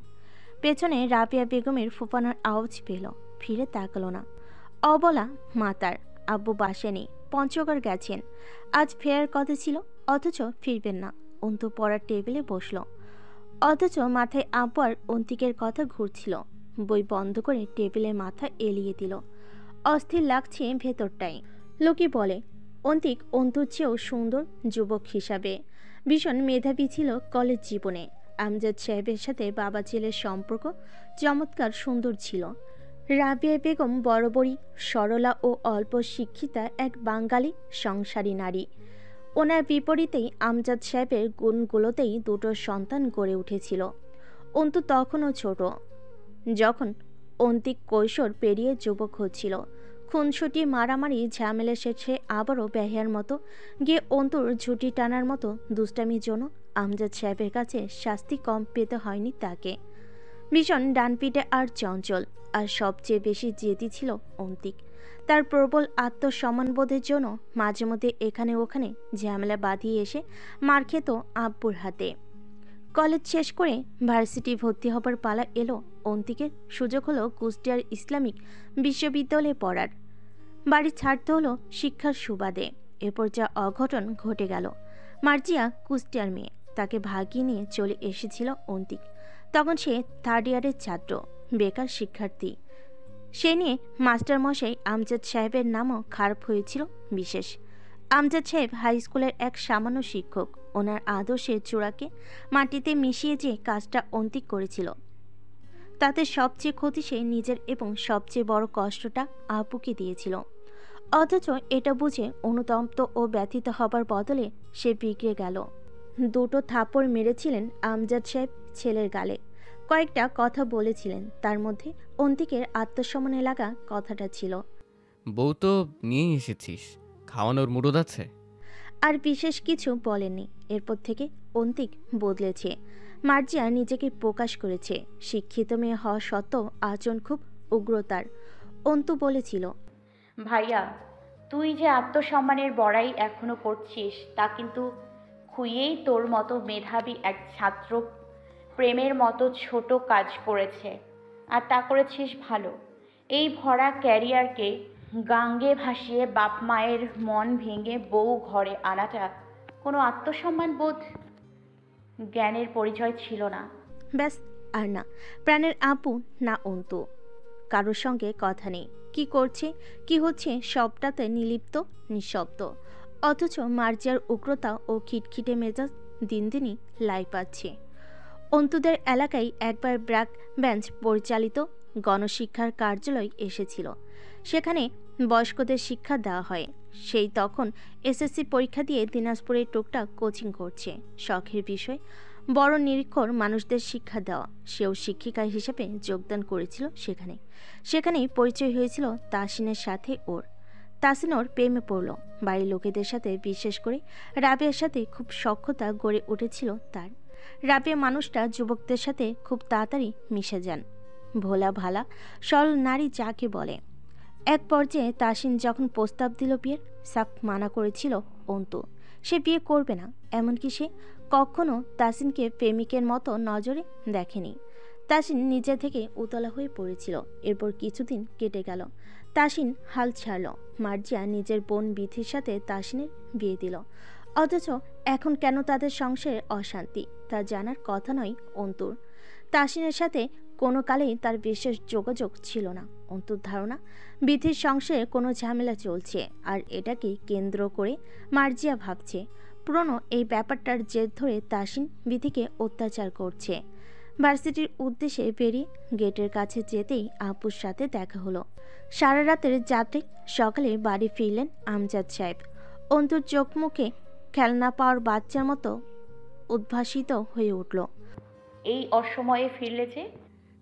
পেছনে রাবিয়া বেগমের ফুফানোর আওয়াজ পেল, ফিরে তাকালো না। অবলা মাতার আব্বু বাসায় নেই, পঞ্চগড় গেছেন। আজ ফেরার কথা ছিল, অথচ ফিরবেন না। অন্তু পড়ার টেবিলে বসল, অথচ মাথায় আব্বু আর অন্তিকের কথা ঘুরছিল। বই বন্ধ করে টেবিলে মাথা এলিয়ে দিল। অস্থির লাগছে ভেতরটাই। লোকে বলে অন্তিক অন্তুর চেয়েও সুন্দর যুবক হিসাবে। ভীষণ মেধাবী ছিল কলেজ জীবনে। আমজাদ সাহেবের সাথে বাবা ছেলের সম্পর্ক চমৎকার সুন্দর ছিল। রাবিয়া বেগম বরাবরই সরলা ও অল্প শিক্ষিতা এক বাঙালি সংসারী নারী। ওনার বিপরীতেই আমজাদ সাহেবের গুণগুলোতেই দুটো সন্তান গড়ে উঠেছিল। অন্তু তখনও ছোট, যখন অন্তিক কৈশোর পেরিয়ে যুবক হচ্ছিল। খুনসুটি মারামারি ঝামেলা শেষে আবারও বেহিয়ার মতো গিয়ে অন্তুর ঝুঁটি টানার মতো দুষ্টামির জন্য আমজাদ সাহেবের কাছে শাস্তি কম পেতে হয়নি তাকে। ভীষণ ডানপিটে আর চঞ্চল, আর সবচেয়ে বেশি জেদি ছিল অন্তিক। তার প্রবল আত্মসম্মানবোধের জন্য মাঝে মধ্যে এখানে ওখানে ঝামেলা বাঁধিয়ে এসে মার খেত আব্বুর হাতে। কলেজ শেষ করে ভার্সিটি ভর্তি হবার পালা এলো অন্তিকের। সুযোগ হলো কুষ্টিয়ার ইসলামিক বিশ্ববিদ্যালয়ে পড়ার। বাড়ি ছাড়তে হলো শিক্ষার সুবাদে। এরপর যা অঘটন ঘটে গেল। মার্জিয়া কুষ্টিয়ার মেয়ে, তাকে ভাগিয়ে নিয়ে চলে এসেছিল অন্তিক। তখন সে 3rd ইয়ারের ছাত্র, বেকার শিক্ষার্থী। সে নিয়ে মাস্টারমশাই আমজাদ সাহেবের নামও খারাপ হয়েছিল বিশেষ। আমজাদ সাহেব হাই স্কুলের এক সামান্য শিক্ষক। ওনার আদর্শের চূড়াকে মাটিতে মিশিয়ে যে কাজটা অন্তিক করেছিল, তাতে সবচেয়ে ক্ষতি সে নিজের এবং সবচেয়ে বড় কষ্টটা আপুকে দিয়েছিল। অথচ এটা বুঝে অনুতপ্ত ও ব্যথিত হবার বদলে সে বিগড়ে গেল। 2টো থাপ্পড় মেরেছিলেন আমজাদ সাহেব ছেলের গালে। কয়েকটা কথা বলেছিলেন, তার মধ্যে অন্তিকের আত্মসম্মানে লাগা কথাটা ছিল, বউ তো নিয়েই এসেছিস, খাওয়ানোর মুরুদ আছে। আর বিশেষ কিছু বলেননি। এরপর থেকে অন্তিক বদলেছে। মার্জিয়া নিজেকে প্রকাশ করেছে। শিক্ষিত মেয়ে হওয়া সত্ত্বেও আচরণ খুব উগ্রতার। অন্তু বলেছিল, ভাইয়া তুই যে আত্মসম্মানের বড়াই এখনো করছিস তা কিন্তু খুইয়েই তোর মতো মেধাবী এক ছাত্র প্রেমের মতো ছোট কাজ করেছে, আর তা করেছিস ভালো। এই ভরা ক্যারিয়ারকে গাঙ্গে ভাসিয়ে বাপ মায়ের মন ভেঙে বউ ঘরে আনাটা কোনো আত্মসম্মান বোধ জ্ঞানের পরিচয় ছিল না। ব্যাস আর না। প্রাণের আপু না অন্তু। কারোর সঙ্গে কথা নেই, কি করছে কি হচ্ছে সবটাতে নিলিপ্ত, নিঃশব্দ। অথচ মার্জিয়ার উগ্রতা ও খিটখিটে মেজাজ দিন দিনই লাই পাচ্ছে। অন্তুদের এলাকায় একবার ব্র্যাক বেঞ্চ পরিচালিত গণশিক্ষার কার্যালয় এসেছিল। সেখানে বয়স্কদের শিক্ষা দেওয়া হয়। সেই তখন এসএসসি পরীক্ষা দিয়ে দিনাজপুরের টুকটাক কোচিং করছে। শখের বিষয় বড় নিরীক্ষর মানুষদের শিক্ষা দেওয়া। সেও শিক্ষিকা হিসেবে যোগদান করেছিল সেখানে। সেখানেই পরিচয় হয়েছিল তাসিনের সাথে ওর। তাসিন ওর প্রেমে পড়ল। বাড়ির লোকেদের সাথে, বিশেষ করে রাবিয়ার সাথে খুব সখ্যতা গড়ে উঠেছিল তার। রাবিয়া মানুষটা যুবকদের সাথে খুব তাড়াতাড়ি মিশে যান। ভোলা ভালা সরল নারী যাকে বলে। এক পর্যায়ে তাসিন যখন প্রস্তাব দিল বিয়ের, সাফ মানা করেছিল অন্তু। সে বিয়ে করবে না। এমনকি সে কখনো তাসিনকে প্রেমিকের মতো নজরে দেখেনি। তাসিন নিজে থেকে উতলা হয়ে পড়েছিল। এরপর কিছুদিন কেটে গেল। তাসিন হাল ছাড়ল। মার্জিয়া নিজের বোন বিথির সাথে তাসিনের বিয়ে দিল। অথচ এখন কেন তাদের সংসারে অশান্তি তা জানার কথা নয় অন্তুর। তাসিনের সাথে কোনো কালেই তার বিশেষ যোগাযোগ ছিল না। অন্তুর ধারণা বিথির সংসারে কোনো ঝামেলা চলছে, আর এটাকে কেন্দ্র করে মার্জিয়া ভাবছে পুরনো এই ব্যাপারটার জের ধরে তাসিন বিথিকে অত্যাচার করছে। ভার্সিটির উদ্দেশ্যে বেরিয়ে গেটের কাছে যেতেই আপুর সাথে দেখা হলো। সারা রাতের যাত্রে সকালে বাড়ি ফিরলেন আমজাদ সাহেব। অন্তুর চোখ মুখে খেলনা পাওয়ার বাচ্চার মতো উদ্ভাসিত হয়ে উঠল। এই অসময়ে ফিরলে যে?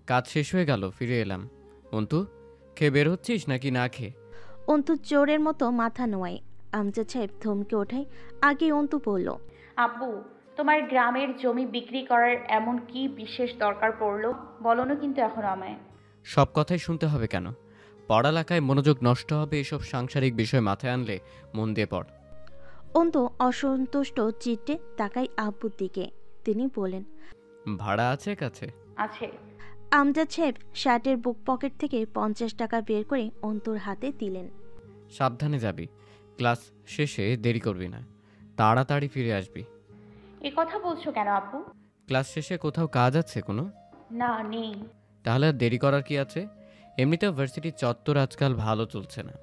কাজ শেষ হয়ে গেল, ফিরে এলাম। অন্তু, খেয়ে বের হচ্ছিস নাকি না খেয়ে? অন্তু চোরের মতো মাথা নোয়ায়। আমজাদ সাহেব থমকে ওঠায় আগে অন্তু বলল, আব্বু তোমার গ্রামের জমি বিক্রি করার এমন কি বিশেষ দরকার পড়লো বলো না কিন্তু এখন আমায়। সব কথাই শুনতে হবে কেন? পড়ালেখায় মনোযোগ নষ্ট হবে, এসব সাংসারিক বিষয় মাথায় আনলে মন দিয়ে পড়। অন্তু অসন্তুষ্ট চিত্তে তাকায় আব্বুর দিকে। তিনি বলেন, ভাড়া আছে কাছে? আছে। আমজাদ সাহেব শার্টের বুক পকেট থেকে 50 টাকা বের করে অন্তুর হাতে দিলেন। সাবধানে যাবি, ক্লাস শেষে দেরি করবি না, তাড়াতাড়ি ফিরে আসবি। এ কথা বলছো কেন আব্বু? ক্লাস শেষে কোথাও কাজ আছে কোনো? না, নেই। তাহলে আর দেরি করার কি আছে? এমনিতেও ভার্সিটি চত্বর আজকাল ভালো চলছে না।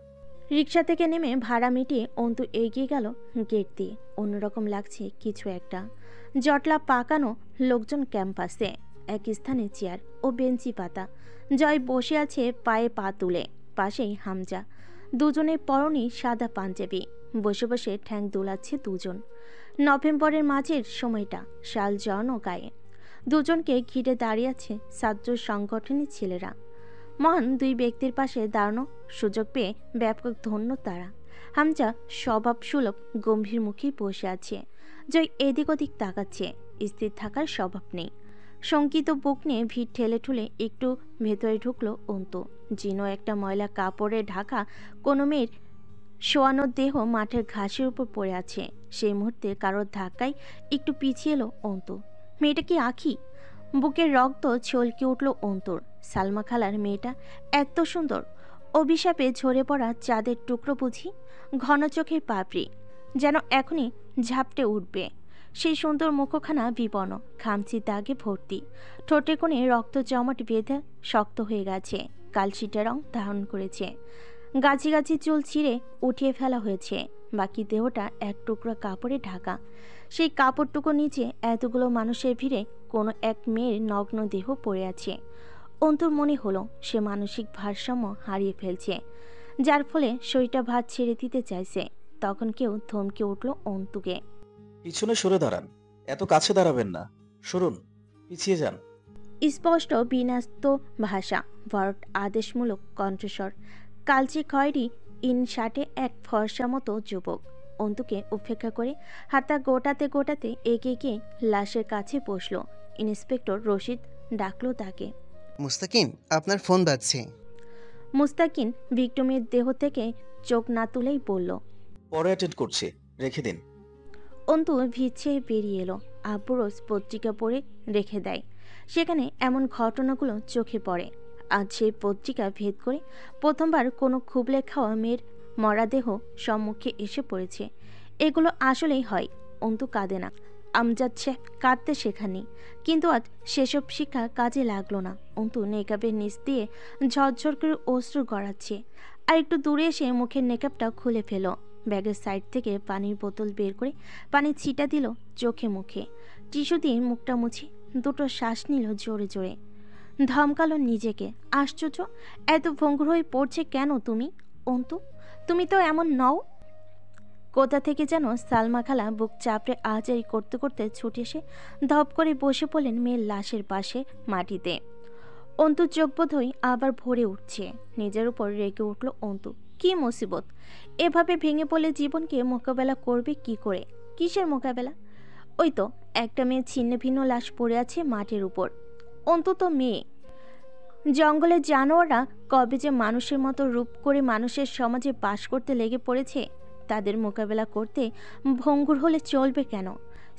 রিক্সা থেকে নেমে ভাড়া মিটিয়ে অন্তু এগিয়ে গেল গেট দিয়ে। অন্যরকম লাগছে কিছু একটা। জটলা পাকানো লোকজন ক্যাম্পাসে, এক স্থানে চেয়ার ও বেঞ্চি পাতা। জয় বসে আছে পায়ে পা তুলে, পাশেই হামজা। দুজনের পরনই সাদা পাঞ্জাবি, বসে বসে ঠ্যাং দোলাচ্ছে দুজন। নভেম্বরের মাঝের সময়টা, শাল জড়ানো গায়ে। দুজনকে ঘিরে দাঁড়িয়ে আছে ছাত্র সংগঠনের ছেলেরা। মহান দুই ব্যক্তির পাশে দাঁড়ানো সুযোগ পেয়ে ব্যাপক ধন্য তারা। হামজা স্বভাব সুলভ গম্ভীর মুখেই বসে আছে। জয় এদিক ওদিক তাকাচ্ছে, স্থির থাকার স্বভাব নেই। শঙ্কিত বুক নিয়ে ভিড় ঠেলে ঠুলে একটু ভেতরে ঢুকলো অন্তু। জিনো একটা ময়লা কাপড়ে ঢাকা কোনো মেয়ের শোয়ানো দেহ মাঠের ঘাসের উপর পড়ে আছে। সেই মুহূর্তে কারোর ধাক্কায় একটু পিছিয়ে এলো অন্তু। মেয়েটা কি আঁখি? বুকের রক্ত ছলকে উঠল অন্তুর। সালমা খালার মেয়েটা এত সুন্দর, অভিশাপে ঝরে পড়া চাঁদের টুকরো বুঝি? ঘন চোখের পাপড়ি, যেন এখনই ঝাপটে উঠবে। সেই সুন্দর মুখখানা বিবর্ণ, খামচি দাগে ভর্তি। ঠোঁটে কোণে রক্ত জমাট বেঁধে শক্ত হয়ে গেছে, কালশিটে রং ধারণ করেছে। গাছি গাছি চুল ছিঁড়ে উঠিয়ে ফেলা হয়েছে, বাকি দেহটা এক টুকরো কাপড়ে ঢাকা। সেই কাপড়টুকু নিচে এতগুলো মানুষের ভিড়ে কোনো এক মেয়ের নগ্ন দেহ পড়ে আছে। অন্তুর মনে হলো সে মানসিক ভারসাম্য হারিয়ে ফেলছে, যার ফলে শরীরটা ভাত ছেড়ে দিতে চাইছে। তখন কেউ থমকে উঠল অন্তুকে। পিছনে সরে দাঁড়ান, এত কাছে দাঁড়াবেন না, সরুন, পিছিয়ে যান। স্পষ্ট বিন্যস্ত ভাষা, ভরট আদেশমূলক কণ্ঠস্বর। কালচে খয়েরি ইন শার্টে এক ফর্সা মতো যুবক অন্তুকে উপেক্ষা করে হাতা গোটাতে গোটাতে এগিয়ে গিয়ে লাশের কাছে বসল। ইন্সপেক্টর রশিদ ডাকলো তাকে। মুস্তাকিন, আপনার ফোন বাজছে। মুস্তাকিন ভিক্টিমের দেহ থেকে চোখ না তুলেই বলল, পরে অ্যাটেন্ড করছি, রেখে দিন। অন্তু ভিছে বেরিয়ে এলো। আব্বু রোজ পত্রিকা পড়ে রেখে দেয়, সেখানে এমন ঘটনাগুলো চোখে পড়ে। আজ সেই পত্রিকা ভেদ করে প্রথমবার কোনো খুবলে খাওয়া মেয়ের মরাদেহ সম্মুখে এসে পড়েছে। এগুলো আসলেই হয়। অন্তু কাঁদে না, আমজাদ সাহেব কাঁদতে শেখানি, কিন্তু আজ সেসব শিক্ষা কাজে লাগলো না। অন্তু নেকাবের নিচ দিয়ে ঝরঝর করে অশ্রু গড়াচ্ছে। আর একটু দূরে এসে মুখের নেকাবটা খুলে ফেলো। ব্যাগের সাইড থেকে পানির বোতল বের করে পানি ছিটা দিল চোখে মুখে। টিস্যু দিয়ে মুখটা মুছে দুটো শ্বাস নিল জোরে জোরে। ধমকালো নিজেকে। আশ্চর্য, এত ভঙ্গুর হয়ে পড়ছে কেন তুমি? অন্তু, তুমি তো এমন নও। কোথা থেকে যেন সালমা খালা বুক চাপড়ে আহাজারি করতে করতে ছুটে এসে ধপ করে বসে পড়লেন মেয়ের লাশের পাশে মাটিতে। অন্তুর চোখ বোধহয় আবার ভরে উঠছে। নিজের উপর রেগে উঠল অন্তু। কি মুসিবত! এভাবে ভেঙে পড়লে জীবনকে মোকাবেলা করবে কি করে? কিসের মোকাবেলা? ওই তো একটা মেয়ে ছিন্ন ভিন্ন লাশ পড়ে আছে মাটির উপর। অন্তু তো মেয়ে। জঙ্গলের জানোয়াররা কবে যে মানুষের মতো রূপ করে মানুষের সমাজে বাস করতে লেগে পড়েছে, তাদের মোকাবেলা করতে ভঙ্গুর হলে চলবে কেন?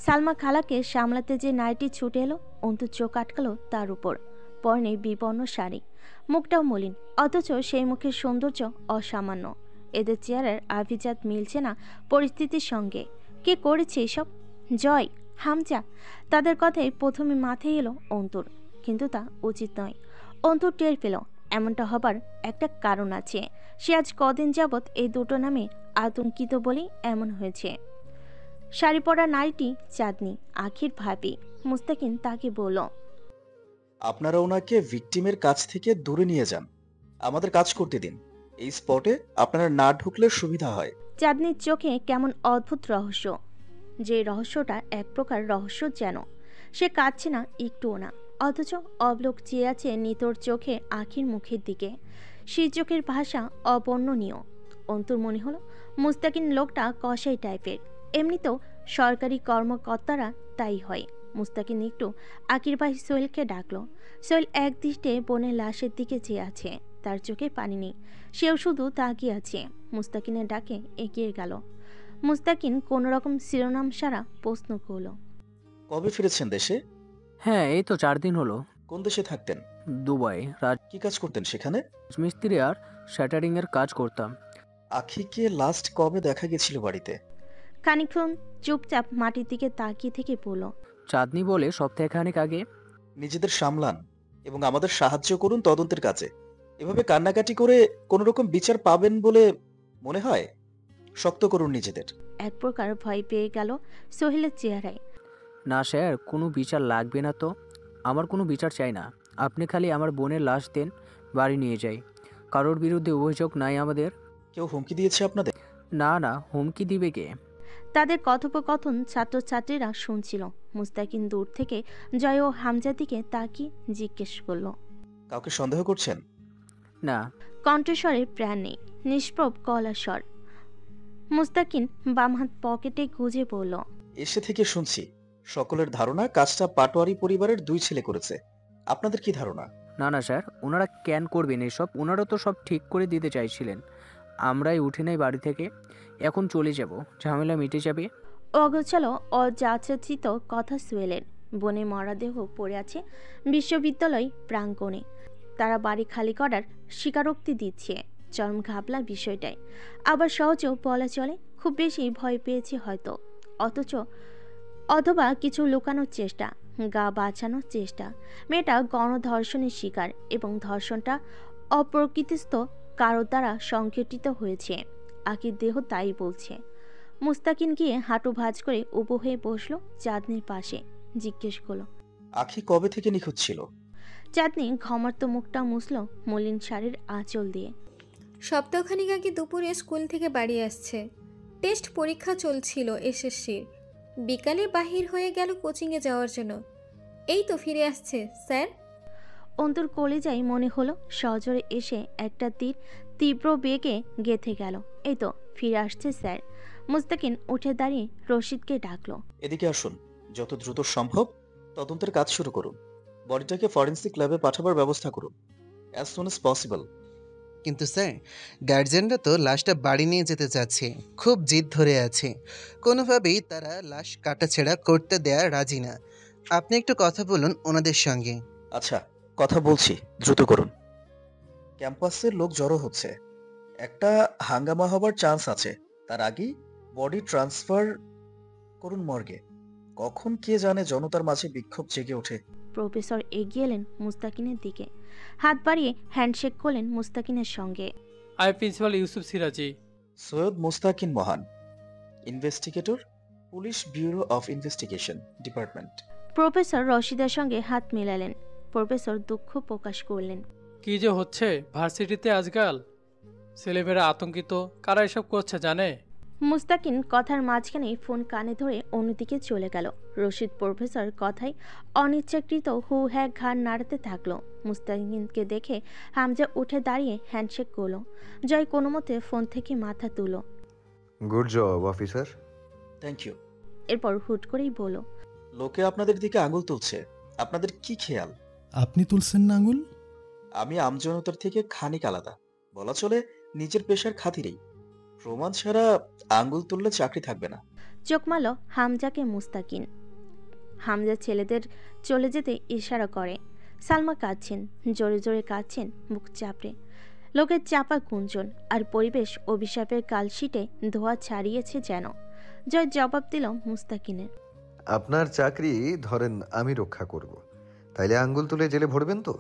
সালমা খালাকে সামলাতে যে নারীটি ছুটে এলো, অন্তু চোখ আটকালো তার উপর। পরনে বিবর্ণ শাড়ি, মুখটাও মলিন, অথচ সেই মুখের সৌন্দর্য অসামান্য। এদের চেহারার আভিজাত মিলছে না পরিস্থিতির সঙ্গে। কে করেছে এসব? জয়, হামজা, তাদের কথাই প্রথমে মাথায় এলো অন্তুর। কিন্তু তা উচিত নয়। অন্তু টের পেল এমনটা হবার একটা কারণ আছে। সে আজ কদিন যাবৎ এই দুটো নামে আতঙ্কিত বলেই এমন হয়েছে। শাড়ি পরা নারীটি চাঁদনি, আখির ভাবি। মুস্তাকিন তাকে বলল, আপনারা ওনাকে ভিকটিমের কাছ থেকে দূরে নিয়ে যান, আমাদের কাজ করতে দিন। এই স্পটে আপনারা না ঢুকলে সুবিধা হয়। চাঁদনির চোখে কেমন অদ্ভুত রহস্য, যে রহস্যটা এক প্রকার রহস্য যেন। সে কাঁদছে না একটুও না, অথচ অবলোক চেয়ে আছে নিতর চোখে আখির মুখের দিকে। সেই চোখের ভাষা অবর্ণনীয়। অন্তুর মনে হলো মুস্তাকিন লোকটা কসাই টাইপের। এমনিতেও সরকারি কর্মকর্তারা তাই হয়। মুস্তাকিন একটু আকির ভাই সোহেলকে ডাকলো। সোহেল এক দৃষ্টে বোনের লাশের দিকে চেয়ে আছে। তার চোখে পানি নেই, সেও শুধু তাকিয়ে আছে। মুস্তাকিনের ডাকে এগিয়ে গেল। মুস্তাকিন কোনোরকম শিরোনাম সারা প্রশ্ন করল। কবে ফিরেছেন দেশে? হ্যাঁ, এই তো 4 দিন হলো। কোন দেশে থাকতেন? দুবাই। কি কাজ করতেন সেখানে? রাজমিস্ত্রি আর শ্যাটারিংয়ের কাজ করতাম। আখিকে লাস্ট কবে দেখা গেছিল বাড়িতে? খানিকক্ষণ চুপচাপ মাটির দিকে তাকিয়ে থেকে বলল, চাঁদনি বলে সপ্তাহখানেক আগে। নিজেদের সামলান এবং আমাদের সাহায্য করুন তদন্তের কাজে। এভাবে কান্নাকাটি করে কোনো রকম বিচার পাবেন বলে মনে হয়? শক্ত করুন নিজেদের। এক প্রকার ভয় পেয়ে গেল সোহেলের চেহারায়। না স্যার, কোনো বিচার লাগবে না তো। আমার কোনো বিচার চাই না। আপনি খালি আমার বোনের লাশ দেন, বাড়ি নিয়ে যাই। কারোর বিরুদ্ধে অভিযোগ নাই আমাদের। কেউ হুমকি দিয়েছে আপনাদের? না না, হুমকি দিবে কে? তাদের কথোপকথন ছাত্রছাত্রীরা শুনছিল। মুস্তাকিন দূর থেকে জয় ও হামজার দিকে তাকিয়ে জিজ্ঞেস করলো, কাউকে সন্দেহ করছেন? না। কণ্ঠস্বরে প্রাণ নেই, নিষ্প্রভ গলার স্বর। মুস্তাকিন বাম হাত পকেটে গুজে বলল, এসে থেকে শুনছি সকলের ধারণা কাজটা পাটোয়ারি পরিবারের 2 ছেলে করেছে। আপনাদের কি ধারণা? না না স্যার, ওনারা কেন করবেন এসব? ওনারা তো সব ঠিক করে দিতে চাইছিলেন। আমরাই উঠে নাই বাড়ি থেকে। এখন চলে যাব, ঝামেলা মিটে যাবে। অগোছালো অযাচিত কথা সোহেলের। বনে মরদেহ পড়ে আছে বিশ্ববিদ্যালয় প্রাঙ্গণে। তারা বাড়ি খালি করার স্বীকারোক্তি দিচ্ছে। চরম ঘাবলা বিষয়টায়। আবার সহজেও বলা চলে, খুব বেশি ভয় পেয়েছে হয়তো, অথবা কিছু লুকানোর চেষ্টা, গা বাঁচানোর চেষ্টা। মেয়েটা গণধর্ষণের শিকার এবং ধর্ষণটা অপ্রকৃতিস্থ কারো দ্বারা সংঘটিত হয়েছে। আখির দেহ তাই বলছে। মুস্তাকিন গিয়ে হাঁটু ভাঁজ করে উবু হয়ে বসলো চাঁদনির পাশে। জিজ্ঞেস করলো, আখি কবে থেকে নিখোঁজ ছিল? চাঁদনি ঘমর্ত মুখটা মুছল মলিন শাড়ির আঁচল দিয়ে। সপ্তাহখানিক আগে দুপুরে স্কুল থেকে বাড়ি আসছে। টেস্ট পরীক্ষা চলছিল এসএসসির। বিকালে বাহির হয়ে গেল কোচিংয়ে যাওয়ার জন্য। এই তো ফিরে আসছে স্যার। অন্তর কলেজায় মনে হলো সজোরে এসে একটা তীর তীব্র বেগে গেঁথে গেল। এই তো ফিরে আসছে স্যার। মুস্তাকিন উঠে দাঁড়িয়ে রশিদকে ডাকলো, এদিকে আসুন। যত দ্রুত সম্ভব তদন্তের কাজ শুরু করুন। বডিটাকে ফরেনসিক ল্যাবে পাঠাবার ব্যবস্থা করুন অ্যাজ সুন অ্যাজ পসিবল। কিন্তু স্যার, গার্জিয়ানরা তো লাশটা বাড়ি নিয়ে যেতে চাচ্ছে, খুব জিদ ধরে আছে। কোনোভাবেই তারা লাশ কাটাছেড়া করতে দেয়া রাজি না। আপনি একটু কথা বলুন ওনাদের সঙ্গে। আচ্ছা, কথা বলছি, দ্রুত করুন। ক্যাম্পাসের লোক জড়ো হচ্ছে, একটা হাঙ্গামা হবার চান্স আছে। তার আগেই বডি ট্রান্সফার করুন মর্গে। কখন কে জানে জনতার মাঝে বিক্ষোভ জেগে ওঠে। প্রফেসর এগিয়ে এলেন মুস্তাকিনের দিকে। হাত বাড়িয়ে হ্যান্ডশেক করলেন মুস্তাকিনের সঙ্গে। আই প্রিন্সিপাল ইউসুফ সিরাজি। সৈয়দ মুস্তাকিন মহান, investigator, police bureau of investigation department. Professor রশিদের সঙ্গে হাত মেলালেন। প্রফেসর দুঃখ প্রকাশ করলেন। কি যে হচ্ছে ভার্সিটিতে আজকাল, ছেলেমেয়েরা আতঙ্কিত। কারা এসব করছে জানে? মুস্তাকিন কথার মাঝখানে ফোন কানে ধরে অন্যদিকে চলে গেল। রশিদ প্রফেসর কথায় অনিচ্ছাকৃত হু হ্যাঁ ঘাড় নাড়াতে থাকলো। মুস্তাকিনকে দেখে হামজা উঠে দাঁড়িয়ে হ্যান্ডশেক করলো। জয় কোনো মতে ফোন থেকে মাথা তুলো। Good job officer. Thank you. এরপর হুট করেই বলো, লোকে আপনাদের দিকে আঙুল তুলছে, আপনাদের কি খেয়াল? আপনি তুলছেন না আঙুল? আমি আমজনতার থেকে খানিক আলাদা, বলা চলে নিজের পেশার খাতিরেই। প্রমাণ ছাড়া আঙ্গুল তুললে চাকরি থাকবে না। চোখ মারল হামজাকে মুস্তাকিন। হামজা ছেলেদের চলে যেতে ইশারা করে। সালমা কাঁদছেন, জোরে জোরে কাঁদছেন মুখ চাপড়ে। লোকের চাপা গুঞ্জন আর পরিবেশ অভিশাপের কালশিটে ধোয়া ছাড়িয়েছে যেন। জয় জবাব দিল মুস্তাকিনের, আপনার চাকরি ধরেন আমি রক্ষা করব, তাইলে আঙ্গুল তুলে জেলে ভরবেন তো?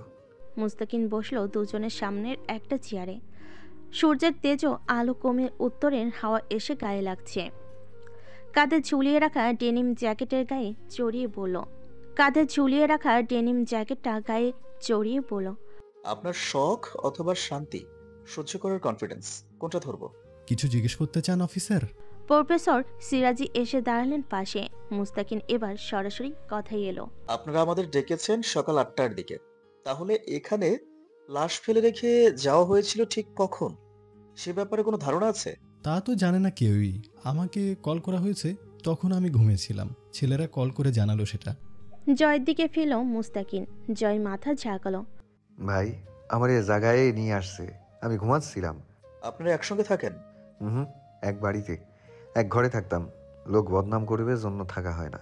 মুস্তাকিন বসলো দুজনের সামনের একটা চেয়ারে। সূর্যের তেজও আলো কমে উত্তরের হাওয়া এসে গায়ে লাগছে। কাঁধে ঝুলিয়ে রাখা ডেনিম জ্যাকেটের গায়ে জড়িয়ে জ্যাকেটটা গায়ে জড়িয়ে বলল, আপনার শখ অথবা শান্তি সহ্য করার কনফিডেন্স, কোনটা ধরবো? কিছু জিজ্ঞেস করতে চান অফিসার? প্রফেসর সিরাজি এসে দাঁড়ালেন পাশে। মুস্তাকিন এবার সরাসরি কথাই এলো। আপনারা আমাদের ডেকেছেন সকাল 8টার দিকে, তাহলে এখানে লাশ ফেলে রেখে যাওয়া হয়েছিল ঠিক কখন, সে ব্যাপারে কোনো ধারণা আছে? তা তো জানে না কেউই। আমাকে কল করা হয়েছে, তখন আমি ঘুমিয়েছিলাম। ছেলেরা কল করে জানালো সেটা। জয়ের দিকে ফিরল মুস্তাকিন। জয় মাথা ঝাঁকালো। ভাই, আমার এ জায়গায় নিয়ে আসছে, আমি ঘুমাচ্ছিলাম। আপনারা একসঙ্গে থাকেন? হুম, এক বাড়িতে এক ঘরে থাকতাম। লোক বদনাম করবে জন্য থাকা হয় না।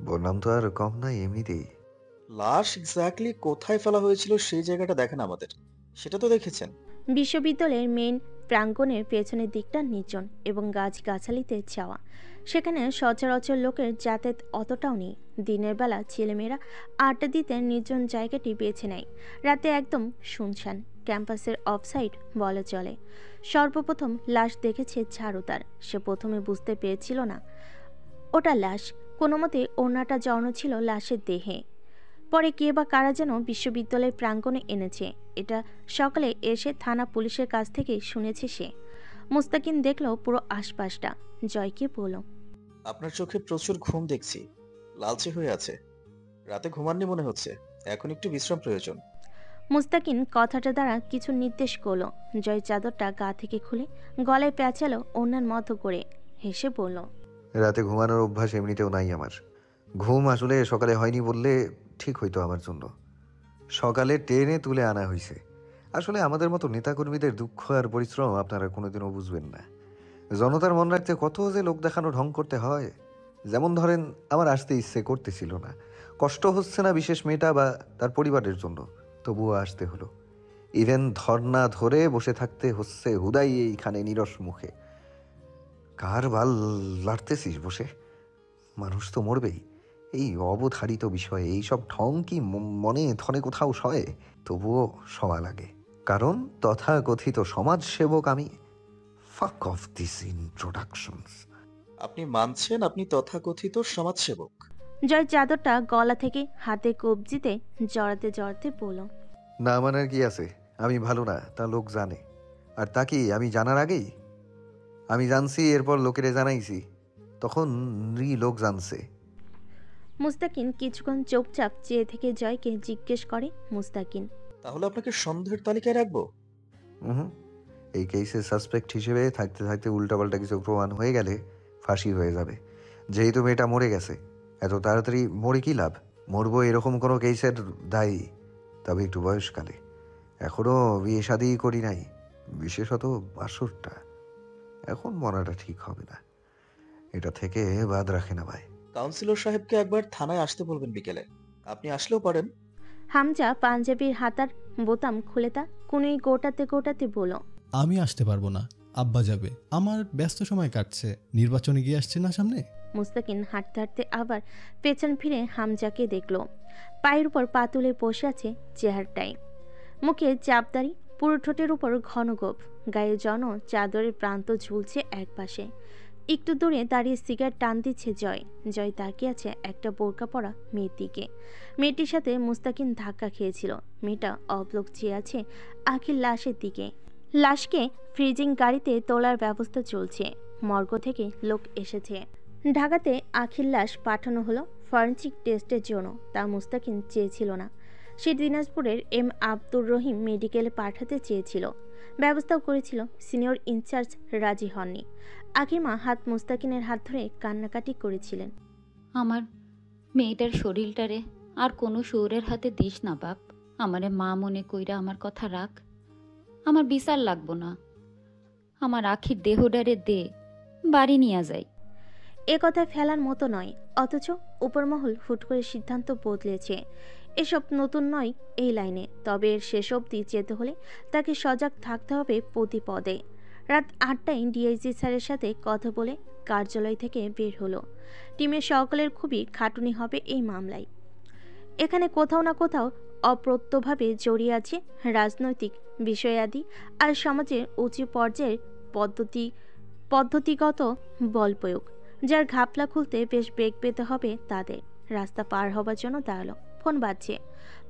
বদনাম তো আর কম নাই এমনিতেই। লাশ এক্স্যাক্টলি কোথায় ফেলা হয়েছিল সেই জায়গাটা দেখেন আমাদের, সেটা তো দেখেছেন? বিশ্ববিদ্যালয়ের মেইন প্রাঙ্গণের পেছনের দিকটা নির্জন এবং গাছগাছালিতে ছাওয়া। সেখানে সচরাচর লোকের যাতায়াত অতটাও নেই। দিনের বেলা ছেলেমেয়েরা আড্ডা দিতে নির্জন জায়গাটি বেছে নেয়। রাতে একদম শুনশান, ক্যাম্পাসের অফসাইড বলা চলে। সর্বপ্রথম লাশ দেখেছে ঝাড়ুদার। সে প্রথমে বুঝতে পেরেছিল না ওটা লাশ। কোনো মতে ওড়নাটা জড়ানো ছিল লাশের দেহে। পরে কে বা কারা যেন বিশ্ববিদ্যালয়ের প্রাঙ্গণে এনেছে। এটা সকালে এসে থানা পুলিশের কাছ থেকে শুনেছে সে। মুস্তাকিন দেখল পুরো আশপাশটা। জয়কে বলল, আপনার চোখে প্রচুর ঘুম দেখছি, লালচে হয়ে আছে। রাতে ঘুমাননি মনে হচ্ছে, এখন একটু বিশ্রাম প্রয়োজন। মুস্তাকিন কথাটা দ্বারা কিছু নির্দেশ করল। জয় চাদরটা গা থেকে খুলে গলায় পেঁচালো ওড়নার মতো করে। হেসে বলল, রাতে ঘুমানোর অভ্যাস এমনিতেও নাই আমার। ঘুম আসলে সকালে হয়নি বললে ঠিক হইতো আমার জন্য। সকালে টেনে তুলে আনা হয়েছে। আসলে আমাদের মতো নেতাকর্মীদের দুঃখ আর পরিশ্রম আপনারা কোনোদিনও বুঝবেন না। জনতার মন রাখতে কত যে লোক দেখানো ঢং করতে হয়। যেমন ধরেন, আমার আসতে ইচ্ছে করতেছিল না, কষ্ট হচ্ছে না বিশেষ মেয়েটা বা তার পরিবারের জন্য, তবুও আসতে হলো। ইভেন ধর্না ধরে বসে থাকতে হচ্ছে হুদাই এইখানে নিরস মুখে। কার বাল লাড়তেছিস বসে? মানুষ তো মরবেই। এই অবধারিত বিষয়ে এইসব ঢং কি মনে থনে কোথাও সয়? তবুও সওয়া লাগে, কারণ তথাকথিত সমাজসেবক আমি। ফাক অফ দিস ইন্ট্রোডাকশনস। আপনি মানছেন আপনি তথাকথিত সমাজসেবক? জয় চাদরটা গলা থেকে হাতে কবজিতে জড়াতে জড়াতে বলল, না মানার কি আছে? আমি ভালো না তা লোক জানে। আর তা কি আমি জানার আগেই? আমি জানছি, এরপর লোকেরে জানাইছি, তখন লোক জানছে। মুস্তাকিন কিছুক্ষণ চুপচাপ চেয়ে থেকে জয়কে জিজ্ঞেস করে, মুস্তাকিন, তাহলে আপনাকে সন্দেহের তালিকায় রাখবো? এই কেসে সাসপেক্ট হিসেবে থাকতে থাকতে উল্টাপাল্টা কিছু প্রমাণ হয়ে গেলে ফাঁসি হয়ে যাবে। যেহেতু মেয়েটা মরে গেছে, এত তাড়াতাড়ি মরে কি লাভ? মরবো এরকম কোনো কেসের দায়ী, তবে একটু বয়সকালে। এখনও বিয়ে শাদি করি নাই, বিশেষত বাসরটা। এখন মরাটা ঠিক হবে না, এটা থেকে বাদ রাখে না ভাই। কাউন্সিলর সাহেবকে একবার থানায় আসতে বলবেন বিকেলে, আপনি আসলেও পারেন। হামজা পাঞ্জাবির হাতার বোতাম খুলে তা কুনুই গোটাতে গোটাতে বলল, আমি আসতে পারবো না, আব্বা যাবে। আমার ব্যস্ত সময় কাটছে, নির্বাচনে গিয়ে আসছে না সামনে। মুস্তাকিন হাঁটতে হাঁটতে আবার পেছন ফিরে হামজাকে দেখল। পায়ের উপর পা তুলে বসে আছে চেহারটাই, মুখে চাপদারি, পুরো ঠোঁটের উপর ঘন গোপ, গায়ে জন চাদরের প্রান্ত ঝুলছে একপাশে। একটু দূরে দাঁড়িয়ে সিগারেট টান দিচ্ছে জয়। জয় তাকিয়ে আছে একটা বোরকা পরা মেয়ের দিকে। মেয়েটির সাথে মুস্তাকিন ধাক্কা খেয়েছিল। মেয়েটা অবলোক চেয়ে আছে আখির লাশের দিকে। লাশকে ফ্রিজিং গাড়িতে তোলার ব্যবস্থা চলছে। মর্গ থেকে লোক এসেছে। ঢাকাতে আখির লাশ পাঠানো হলো ফরেনসিক টেস্টের জন্য। তা মুস্তাকিন চেয়েছিল না। সে দিনাজপুরের এম আব্দুর রহিম মেডিকেলে পাঠাতে চেয়েছিল, ব্যবস্থাও করেছিল। সিনিয়র ইনচার্জ রাজি হননি। আখির মা হাত মুস্তাকিনের হাত ধরে কান্নাকাটি করেছিলেন। আমার মেয়েটার শরীরটারে আর কোনো শৌরের হাতে দিস না বাপ। আমারে মা মনে কইরা আমার কথা রাখ। আমার বিচার লাগবো না, আমার আখির দেহডারে দে, বাড়ি নিয়ে যাই। এ কথা ফেলার মতো নয়, অথচ উপরমহল হুট করে সিদ্ধান্ত বদলেছে। এসব নতুন নয় এই লাইনে, তবে এর শেষ অবধি যেতে হলে তাকে সজাগ থাকতে হবে প্রতি পদে। রাত 8টায় ডিআইজি স্যারের সাথে কথা বলে কার্যালয় থেকে বের হলো। টিমের সকলের খুবই খাটুনি হবে এই মামলায়। এখানে কোথাও না কোথাও অপ্রত্যভাবে জড়িয়ে আছে রাজনৈতিক বিষয়াদি আর সমাজের উঁচু পর্যায়ের পদ্ধতিগত বল প্রয়োগ, যার ঘাপলা খুলতে বেশ বেগ পেতে হবে তাদের। রাস্তা পার হবার জন্য দাঁড়ালো। ফোন বাজছে।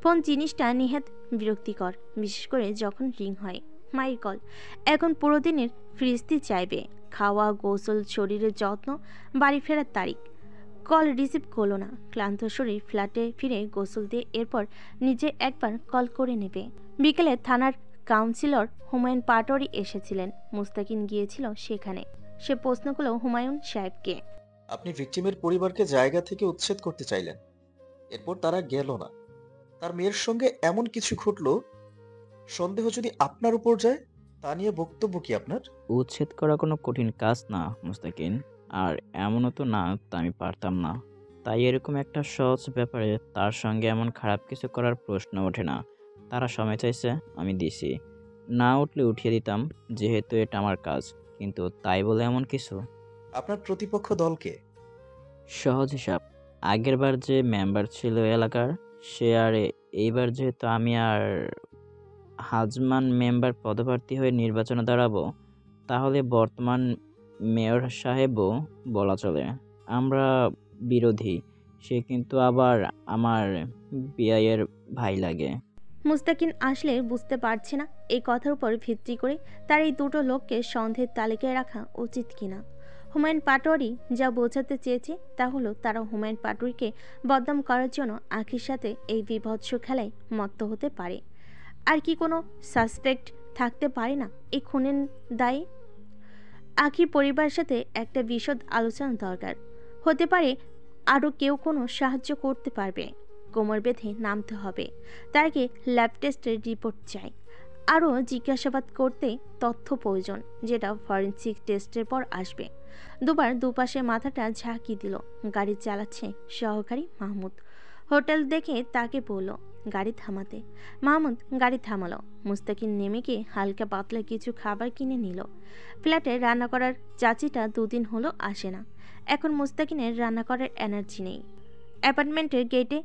ফোন জিনিসটা নিহাত বিরক্তিকর, বিশেষ করে যখন রিং হয়। মায়ের কল। এখন পুরো দিনের ফিরিস্তি চাইবে, খাওয়া, গোসল, শরীরের যত্ন, বাড়ি ফেরার তারিখ। কল রিসিভ করলো না। ক্লান্ত শরীর ফ্ল্যাটে ফিরে গোসল দিয়ে এরপর নিজে একবার কল করে নেবে। বিকেলে থানার কাউন্সিলর হুমায়ুন পাটোয়ারি এসেছিলেন। মুস্তাকিন গিয়েছিল সেখানে। সে প্রশ্ন করল হুমায়ুন সাহেবকে, আপনি ভিকটিমের পরিবারকে জায়গা থেকে উচ্ছেদ করতে চাইলেন, এরপর তারা গেল না, তার মেয়ের সঙ্গে এমন কিছু ঘটলো সন্দেহ যদি আপনার উপর যায়, তা নিয়ে বক্তব্য কি আপনার? উচ্ছেদ করা কোনো কঠিন কাজ না মুস্তাকিন, আর এমনও তো না তা আমি পারতাম না। তাই এরকম একটা সহজ ব্যাপারে তার সঙ্গে এমন খারাপ কিছু করার প্রশ্ন ওঠে না। তারা সময় চাইছে, আমি দিছি। না উঠলে উঠিয়ে দিতাম, যেহেতু এটা আমার কাজ। কিন্তু তাই বলে এমন কিছু। আপনার প্রতিপক্ষ দলকে? সহজ হিসাব, আগের বার যে মেম্বার ছিল এলাকার সে, আর এইবার যেহেতু আমি আর হাজমান মেম্বার পদপ্রার্থী হয়ে নির্বাচনে দাঁড়াবো, তাহলে বর্তমান মেয়র সাহেবও বলা চলে। আমরা বিরোধী, সে কিন্তু আবার আমার বিআইয়ের ভাই লাগে। মুস্তাকিন আসলে বুঝতে পারছে না এই কথার উপর ভিত্তি করে তার এই দুটো লোককে সন্দেহের তালিকায় রাখা উচিত কিনা। হুমায়ুন পাটোয়ারি যা বোঝাতে চেয়েছে তা হলো তারা হুমায়ুন পাটোয়ারিকে বদনাম করার জন্য আখির সাথে এই বিভৎস খেলায় মত্ত হতে পারে। আর কি কোনো সাসপেক্ট থাকতে পারে না এই খুনের দায়ে? আখির পরিবারের সাথে একটা বিশদ আলোচনা দরকার। হতে পারে আরও কেউ কোনো সাহায্য করতে পারবে। কোমর বেঁধে নামতে হবে। তার আগে ল্যাব টেস্টের রিপোর্ট চাই। আরও জিজ্ঞাসাবাদ করতে তথ্য প্রয়োজন, যেটা ফরেনসিক টেস্টের পর আসবে। দুবার দুপাশে মাথাটা ঝাঁকি দিল। গাড়ি চালাচ্ছে সহকারী মাহমুদ। হোটেল দেখে তাকে বলল গাড়ি থামাতে। মাহমুদ গাড়ি থামালো। মুস্তাকিন নেমে গিয়ে হালকা পাতলা কিছু খাবার কিনে নিল। ফ্ল্যাটে রান্না করার চাচিটা দুদিন হলো আসে না। এখন মুস্তাকিনের রান্না করার এনার্জি নেই। অ্যাপার্টমেন্টের গেটে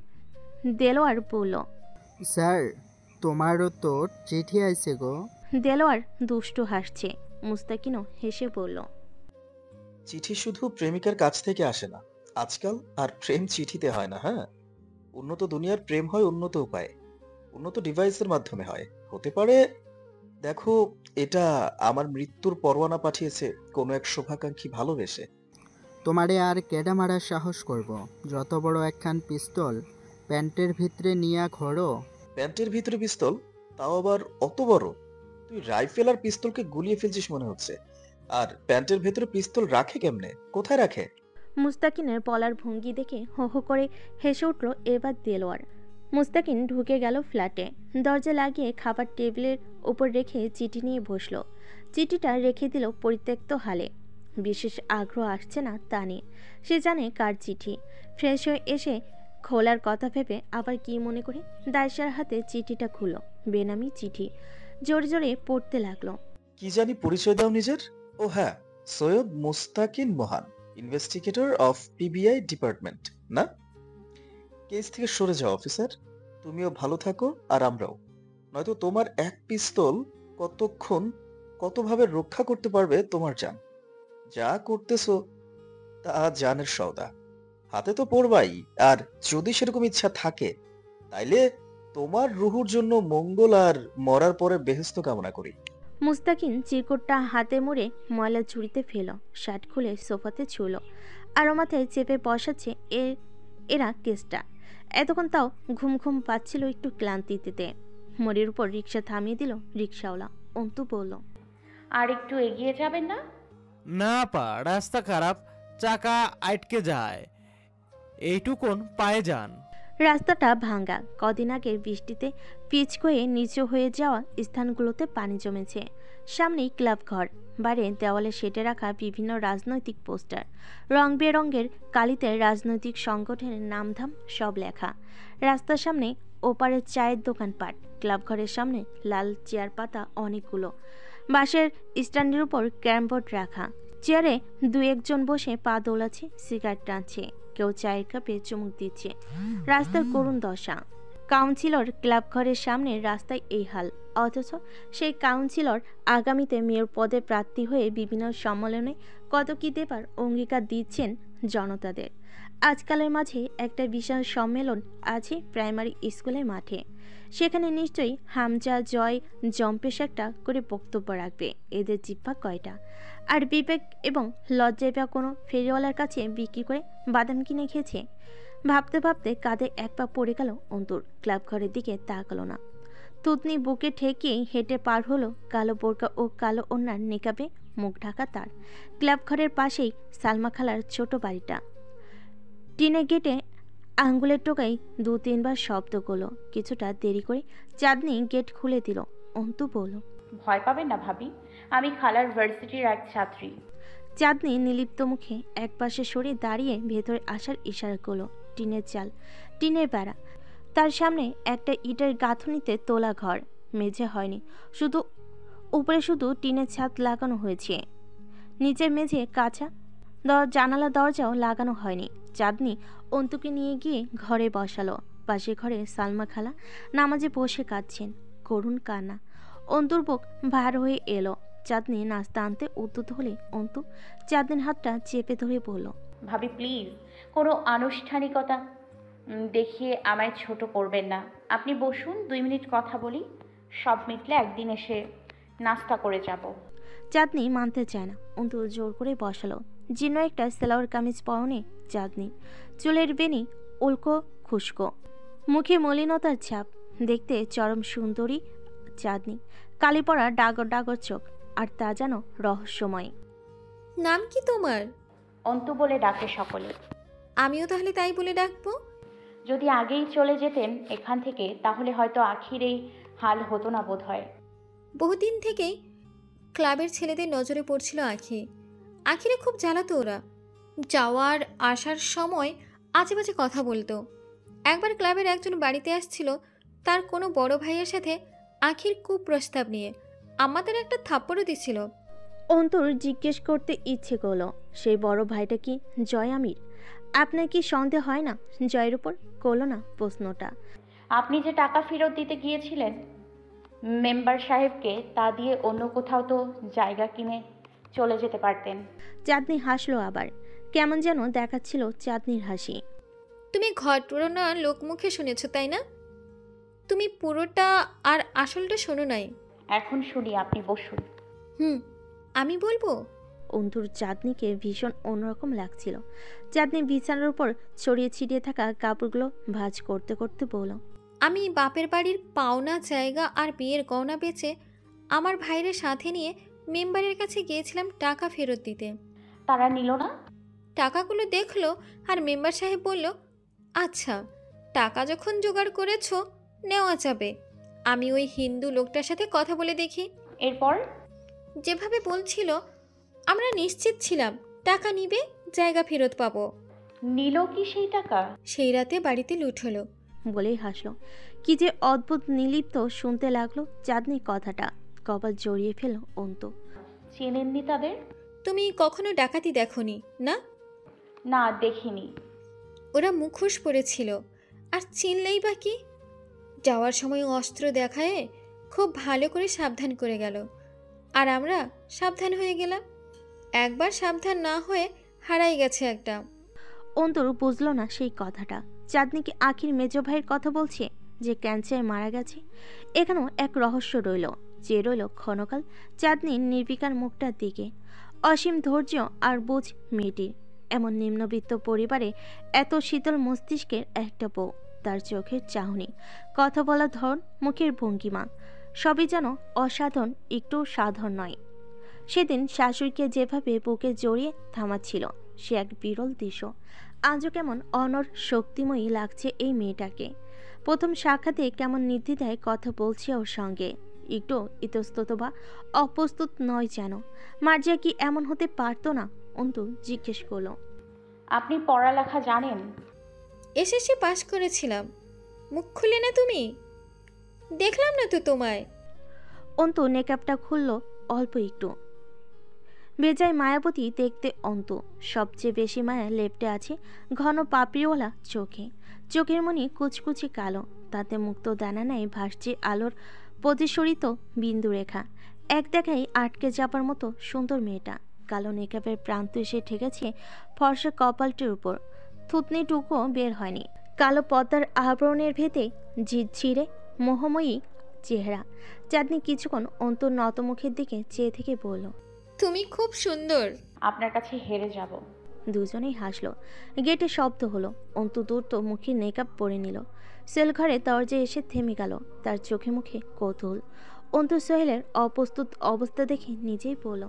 দেলোয়ার বলল, স্যার তোমারও তো চিঠি আইছে গো। দেলোয়ার দুষ্টু হাসছে। মুস্তাকিনও হেসে বলল, চিঠি শুধু প্রেমিকার কাছ থেকে আসে না আজকাল, আর প্রেম চিঠিতে হয় না। হ্যাঁ, উন্নত দুনিয়ার প্রেম হয় উন্নত উপায়ে, উন্নত ডিভাইসের মাধ্যমে হয়। হতে পারে, দেখো, এটা আমার মৃত্যুর পরোয়ানা পাঠিয়েছে কোনো এক শুভাকাঙ্ক্ষী ভালোবেসে। তোমারে আর কেডা মারার সাহস করব? যত বড় একখান পিস্তল প্যান্টের ভিতরে নিয়া ঘোরো। প্যান্টের ভিতরে পিস্তল? তাও আবার অত বড়? তুই রাইফেল আর পিস্তলকে গুলিয়ে ফেলছিস মনে হচ্ছে। আর প্যান্টের ভেতরে পিস্তল রাখে কেমনে? কোথায় রাখে? মুস্তাকিনের বলার ভঙ্গি দেখে হো হো করে হেসে উঠল এবার দেলোয়ার। মুস্তাকিন ঢুকে গেল ফ্ল্যাটে। দরজা লাগিয়ে খাবার টেবিলের উপর রেখে চিঠি নিয়ে বসলো। চিঠিটা রেখে দিল পরিত্যক্ত হালে। বিশেষ আগ্রহ আসছে না তা নিয়ে। সে জানে কার চিঠি। ফ্রেশ হয়ে এসে খোলার কথা ভেবে আবার কি মনে করে দায়সার হাতে চিঠিটা খুলো। বেনামি চিঠি। জোরে জোরে পড়তে লাগলো। কি জানি পরিচয় দাও নিজের। ও হ্যাঁ, Syed Mustakin Mohan, investigator of PBI department. না, কেস থেকে সরে যাও অফিসার। তুমিও ভালো থাকো আর আমরাও। নয়তো তোমার এক পিস্তল কতক্ষণ কতভাবে রক্ষা করতে পারবে তোমার জান। যা করতেছো তা জানের সওদা। হাতে তো পড়বাই। আর যদি সেরকম ইচ্ছা থাকে তাইলে তোমার রুহুর জন্য মঙ্গল আর মরার পরে বেহেস্ত কামনা করি। মুস্তাকিন চিরকুটটা হাতে মুড়ে ময়লা ঝুড়িতে ফেল। শার্ট খুলে সোফাতে ছুল। আরও মাথায় চেপে বসাচ্ছে এরা কেসটা। এতক্ষণ তাও ঘুম ঘুম পাচ্ছিল একটু ক্লান্তিতে। মোড়ের উপর রিক্সা থামিয়ে দিল রিক্সাওয়ালা। অন্তু বলল, আর একটু এগিয়ে যাবেন না? না পা, রাস্তা খারাপ, চাকা আটকে যায়, এইটুকুন পায়ে যান। রাস্তাটা ভাঙ্গা। কদিন আগে বৃষ্টিতে পিচ হয়ে নিচু হয়ে যাওয়া স্থানগুলোতে পানি জমেছে। সামনেই ক্লাব ঘর। বাইরে দেওয়ালে সেটে রাখা বিভিন্ন রাজনৈতিক পোস্টার। রং বেরঙের কালিতে রাজনৈতিক সংগঠনের নামধাম সব লেখা। রাস্তার সামনে ওপারের চায়ের দোকানপাট। ক্লাব ঘরের সামনে লাল চেয়ার পাতা অনেকগুলো। বাঁশের স্ট্যান্ডের উপর ক্যারমবোর্ড রাখা। চেয়ারে দু একজন বসে পা দোলাচ্ছে, সিগারেট টানছে, কেউ চায়ের কাপে চুমুক দিচ্ছে। রাস্তার করুণ দশা। কাউন্সিলর ক্লাব ঘরের সামনে রাস্তায় এই হাল। অথচ সেই কাউন্সিলর আগামীতে মেয়র পদে প্রার্থী হয়ে বিভিন্ন সম্মেলনে কত কি দেবার অঙ্গীকার দিচ্ছেন জনতাদের। আজকালের মাঝে একটা বিশাল সম্মেলন আছে প্রাইমারি স্কুলের মাঠে। সেখানে নিশ্চয়ই হামজা জয় জম্পেশ একটা করে বক্তব্য রাখবে। এদের জিহ্বা কয়টা? আর বিবেক এবং লজ্জায় বা কোনো ফেরিওয়ালার কাছে বিক্রি করে বাদাম কিনে খেয়েছে। ভাবতে ভাবতে কাঁধে এক পা পড়ে গেল অন্তুর। ক্লাব ঘরের দিকে তাকালো না। তুতনি বুকে ঠেকিয়েই হেঁটে পার হলো কালো বোরকা ও কালো ওড়নার নিকাবে মুখ ঢাকা তার। ক্লাব ঘরের পাশেই সালমা খালার ছোট বাড়িটা। টিনে গেটে আঙ্গুলের টোকাই দু তিনবার শব্দ করলো। কিছুটা দেরি করে চাঁদনি গেট খুলে দিল। অন্তু বলল, ভয় পাবেন না ভাবি, আমি খালার ভার্সিটির এক ছাত্রী। চাঁদনি নিলিপ্ত মুখে একপাশে সরে দাঁড়িয়ে ভেতরে আসার ইশারা করলো। টিনের চাল, টিনের বেড়া, তার সামনে একটা ইটের গাঁথনিতে তোলা ঘর। মেঝে হয়নি, উপরে শুধু টিনের ছাদ লাগানো হয়েছে। নিচের মেঝে কাঁচা, জানালা দরজাও লাগানো হয়নি। চাঁদনি অন্তুকে নিয়ে গিয়ে ঘরে বসালো। পাশের ঘরে সালমা খালা নামাজে বসে কাঁদছেন, করুণ কান্না। অন্তুর বুক ভার হয়ে এলো। চাঁদনি নাস্তা আনতে উদ্যত হলে অন্তু চাঁদনির হাতটা চেপে ধরে বলল, ভাবি প্লিজ কোনো আনুষ্ঠানিকতা দেখিয়ে আমায় ছোট করবেন না। আপনি বসুন, 2 মিনিট কথা বলি। সব মিটলে একদিন এসে নাস্তা করে যাব। চাঁদনি মানতে চায় না। অন্তু জোর করে বসালো। জীর্ণ একটা সেলাওয়ার কামিজ পরনে চাঁদনি, চুলের বেনি উল্কো খুস্কো, মুখে মলিনতার ছাপ। দেখতে চরম সুন্দরী চাঁদনি, কালি পড়া ডাগর ডাগর চোখ, আর তা যেন রহস্যময়। নাম কি তোমার? অন্তু বলে ডাকে সকলে। আমিও তাহলে তাই বলে ডাকবো। যদি আগেই চলে যেতেন এখান থেকে তাহলে হয়তো আখির এই হাল হতো না বোধ হয়। বহুদিন থেকেই ক্লাবের ছেলেদের নজরে পড়ছিল আখি। আখিরে খুব জ্বালাতো ওরা। যাওয়ার আসার সময় আজে বাজে কথা বলতো। একবার ক্লাবের একজন বাড়িতে আসছিল তার কোনো বড় ভাইয়ের সাথে আখির কুপ্রস্তাব নিয়ে। আমাদের একটা থাপ্পড়ও দিছিল। অন্তুর জিজ্ঞেস করতে ইচ্ছে করলো, সেই বড় ভাইটা কি জয় আমির? আপনার কি সন্দেহ হয় না জয়ের উপর? করলো না প্রশ্নটা। আপনি যে টাকা ফেরত দিতে গিয়েছিলেন মেম্বার সাহেবকে, তা দিয়ে অন্য কোথাও তো জায়গা কিনে চলে যেতে পারতেন। চাঁদনি হাসলো আবার, কেমন যেন দেখাচ্ছিল চাঁদনির হাসি। তুমি ঘটনা লোকমুখে শুনেছ তাই না? তুমি পুরোটা আর আসলটা শোনো নাই। এখন শুনি, আপনি বসুন। আমি বলবো। অন্তুর চাঁদনিকে ভীষণ অন্যরকম লাগছিল। চাঁদনি বিছানার উপর ছড়িয়ে ছিটিয়ে থাকা কাপড়গুলো ভাঁজ করতে করতে বলল, আমি বাপের বাড়ির পাওনা জায়গা আর বিয়ের গয়না বেচে আমার ভাইয়ের সাথে নিয়ে মেম্বারের কাছে গিয়েছিলাম টাকা ফেরত দিতে। তারা নিল না? টাকাগুলো দেখলো আর মেম্বার সাহেব বলল, আচ্ছা টাকা যখন জোগাড় করেছো নেওয়া যাবে। আমি ওই হিন্দু লোকটার সাথে কথা বলে দেখি। এরপর যেভাবে বলছিল আমরা নিশ্চিত ছিলাম টাকা নিবে, জায়গা ফেরত পাবো। নিল কি সেই টাকা? সেই রাতে বাড়িতে লুট হলো। বলেই হাসলো। কি যে অদ্ভুত নিলিপ্ত শুনতে লাগলো চাঁদনি কথাটা। কপাল জড়িয়ে ফেল অন্তু। চেনেননি তাদের? তুমি কখনো ডাকাতি দেখোনি না? না, দেখিনি। ওরা মুখোশ পরেছিল, আর চিনলেই বা কি? যাওয়ার সময় অস্ত্র দেখায় খুব ভালো করে সাবধান করে গেল, আর আমরা সাবধান হয়ে গেলাম। একবার সাবধান না হয়ে হারাই গেছে একটা। অন্তর বুঝলো না সেই কথাটা। চাঁদনি কি আখির মেজ ভাইয়ের কথা বলছে যে ক্যান্সারে মারা গেছে? এখানেও এক রহস্য রইল, যে রইল ক্ষণকাল চাঁদনির নির্বিকার মুখটার দিকে। অসীম ধৈর্য আর বুঝ মেয়েটির। এমন নিম্নবিত্ত পরিবারে এত শীতল মস্তিষ্কের একটা বউ, তার চোখের চাহনি, কথা বলার ধরন, মুখের ভঙ্গিমা, সবই যেন অসাধারণ, একটু সাধারণ নয়। সেদিন শাশুড়িকে যেভাবে বুকে জড়িয়ে থামাচ্ছিল, সে এক বিরল দৃশ্য। আজও কেমন অনর শক্তিময়ী লাগছে এই মেয়েটাকে। প্রথম সাক্ষাতে কেমন নির্দ্বিধায় কথা বলছে ওর সঙ্গে, একটু ইতস্তত বা অপ্রস্তুত নয় যেন। মার্জিয়া কি এমন হতে পারতো না? অন্তু জিজ্ঞেস করলো, আপনি পড়ালেখা জানেন? এসএসসি পাস করেছিলাম। মুখ খুলে না তুমি? দেখলাম না তো তোমায়। অন্তু নেকআপটা খুলল অল্প একটু। বেজায় মায়াবতী দেখতে অন্তু। সবচেয়ে বেশি মায়া লেপ্টে আছে ঘন পাপড়িওয়ালা চোখে। চোখের মনি কুচকুচে কালো, তাতে মুক্ত দানা নেয় ভাসছে আলোর প্রতিসরিত বিন্দু রেখা। এক দেখাই আটকে যাবার মতো সুন্দর মেয়েটা। কালো নেকআপের প্রান্ত এসে ঠেকেছে ফর্সা কপালটির উপর, থুতনিটুকুও বের হয়নি। কালো পদ্মার আবরণের ভেতে ঝিরঝিরে মোহময়ী চেহারা। চাঁদনি কিছুক্ষণ অন্তর নতমুখের দিকে চেয়ে থেকে বলল, তুমি খুব সুন্দর। আপনার কাছে হেরে যাব। দুজনেই হাসলো। গেটে শব্দ হলো। অন্তু দ্রুত মুখে মেকআপ পরে নিল। সেলঘরে দরজায় এসে থেমে গেল, তার চোখে মুখে কৌতূহল। অন্তু সোহেলের অপ্রস্তুত অবস্থা দেখে নিজেই বলল,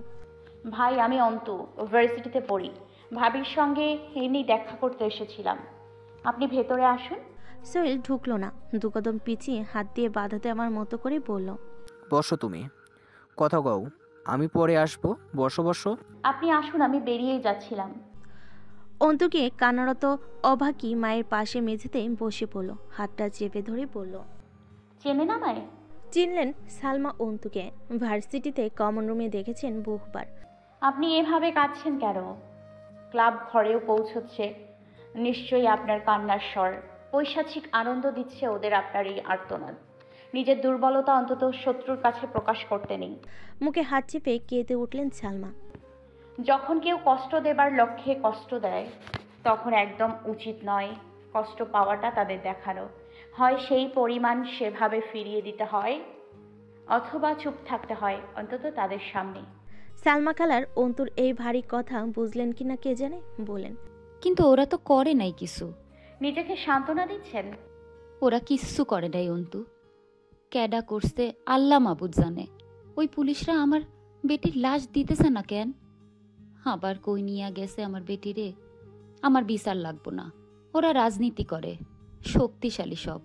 ভাই আমি অন্তু, ভার্সিটিতে পড়ি। ভাবির সঙ্গে এমনি দেখা করতে এসেছিলাম। আপনি ভেতরে আসুন। সোহেল ঢুকলো না, দুকদম পিছিয়ে হাত দিয়ে বাধা দেওয়ার মতো করে বলল, বসো তুমি, কথা কও, আমি পরে আসবো। বসো বসো। আপনি আসুন, আমি বেরিয়েই যাচ্ছিলাম। অন্তুকে কান্নারত অভাগী মায়ের পাশে মেঝেতে বসে পড়ল, হাতটা চেপে ধরে বলল, চেনেন আমায়? চিনলেন সালমা অন্তুকে। ভার্সিটিতে কমন রুমে দেখেছেন বহুবার। আপনি এভাবে কাঁদছেন কেন? ক্লাব ঘরেও পৌঁছচ্ছে নিশ্চয়ই আপনার কান্নার স্বর। পৈশাচিক আনন্দ দিচ্ছে ওদের আপনার এই আর্তনাদ। নিজের দুর্বলতা অন্তত শত্রুর কাছে প্রকাশ করতে নেই। মুখে হাত চেপে কেঁদে উঠলেন সালমা। যখন কেউ কষ্ট দেবার লক্ষ্যে কষ্ট দেয় তখন একদম উচিত নয় কষ্ট পাওয়াটা তাদের দেখানো। হয় সেই পরিমাণ সেভাবে ফিরিয়ে দিতে হয়, অথবা চুপ থাকতে হয় অন্তত তাদের সামনে। সালমা খালার অন্তুর এই ভারী কথা বুঝলেন কিনা কে জানে, বলেন, কিন্তু ওরা তো করে নাই কিছু। নিজেকে সান্ত্বনা দিচ্ছেন? ওরা কিচ্ছু করে নাই অন্তু। ক্যাডা করছে আল্লাহ মাবুদ জানে। ওই পুলিশরা আমার বেটির লাশ দিতেছে না কেন? আবার কই নিয়ে গেছে আমার বেটিরে। আমার বিচার লাগবো না। ওরা রাজনীতি করে, শক্তিশালী সব।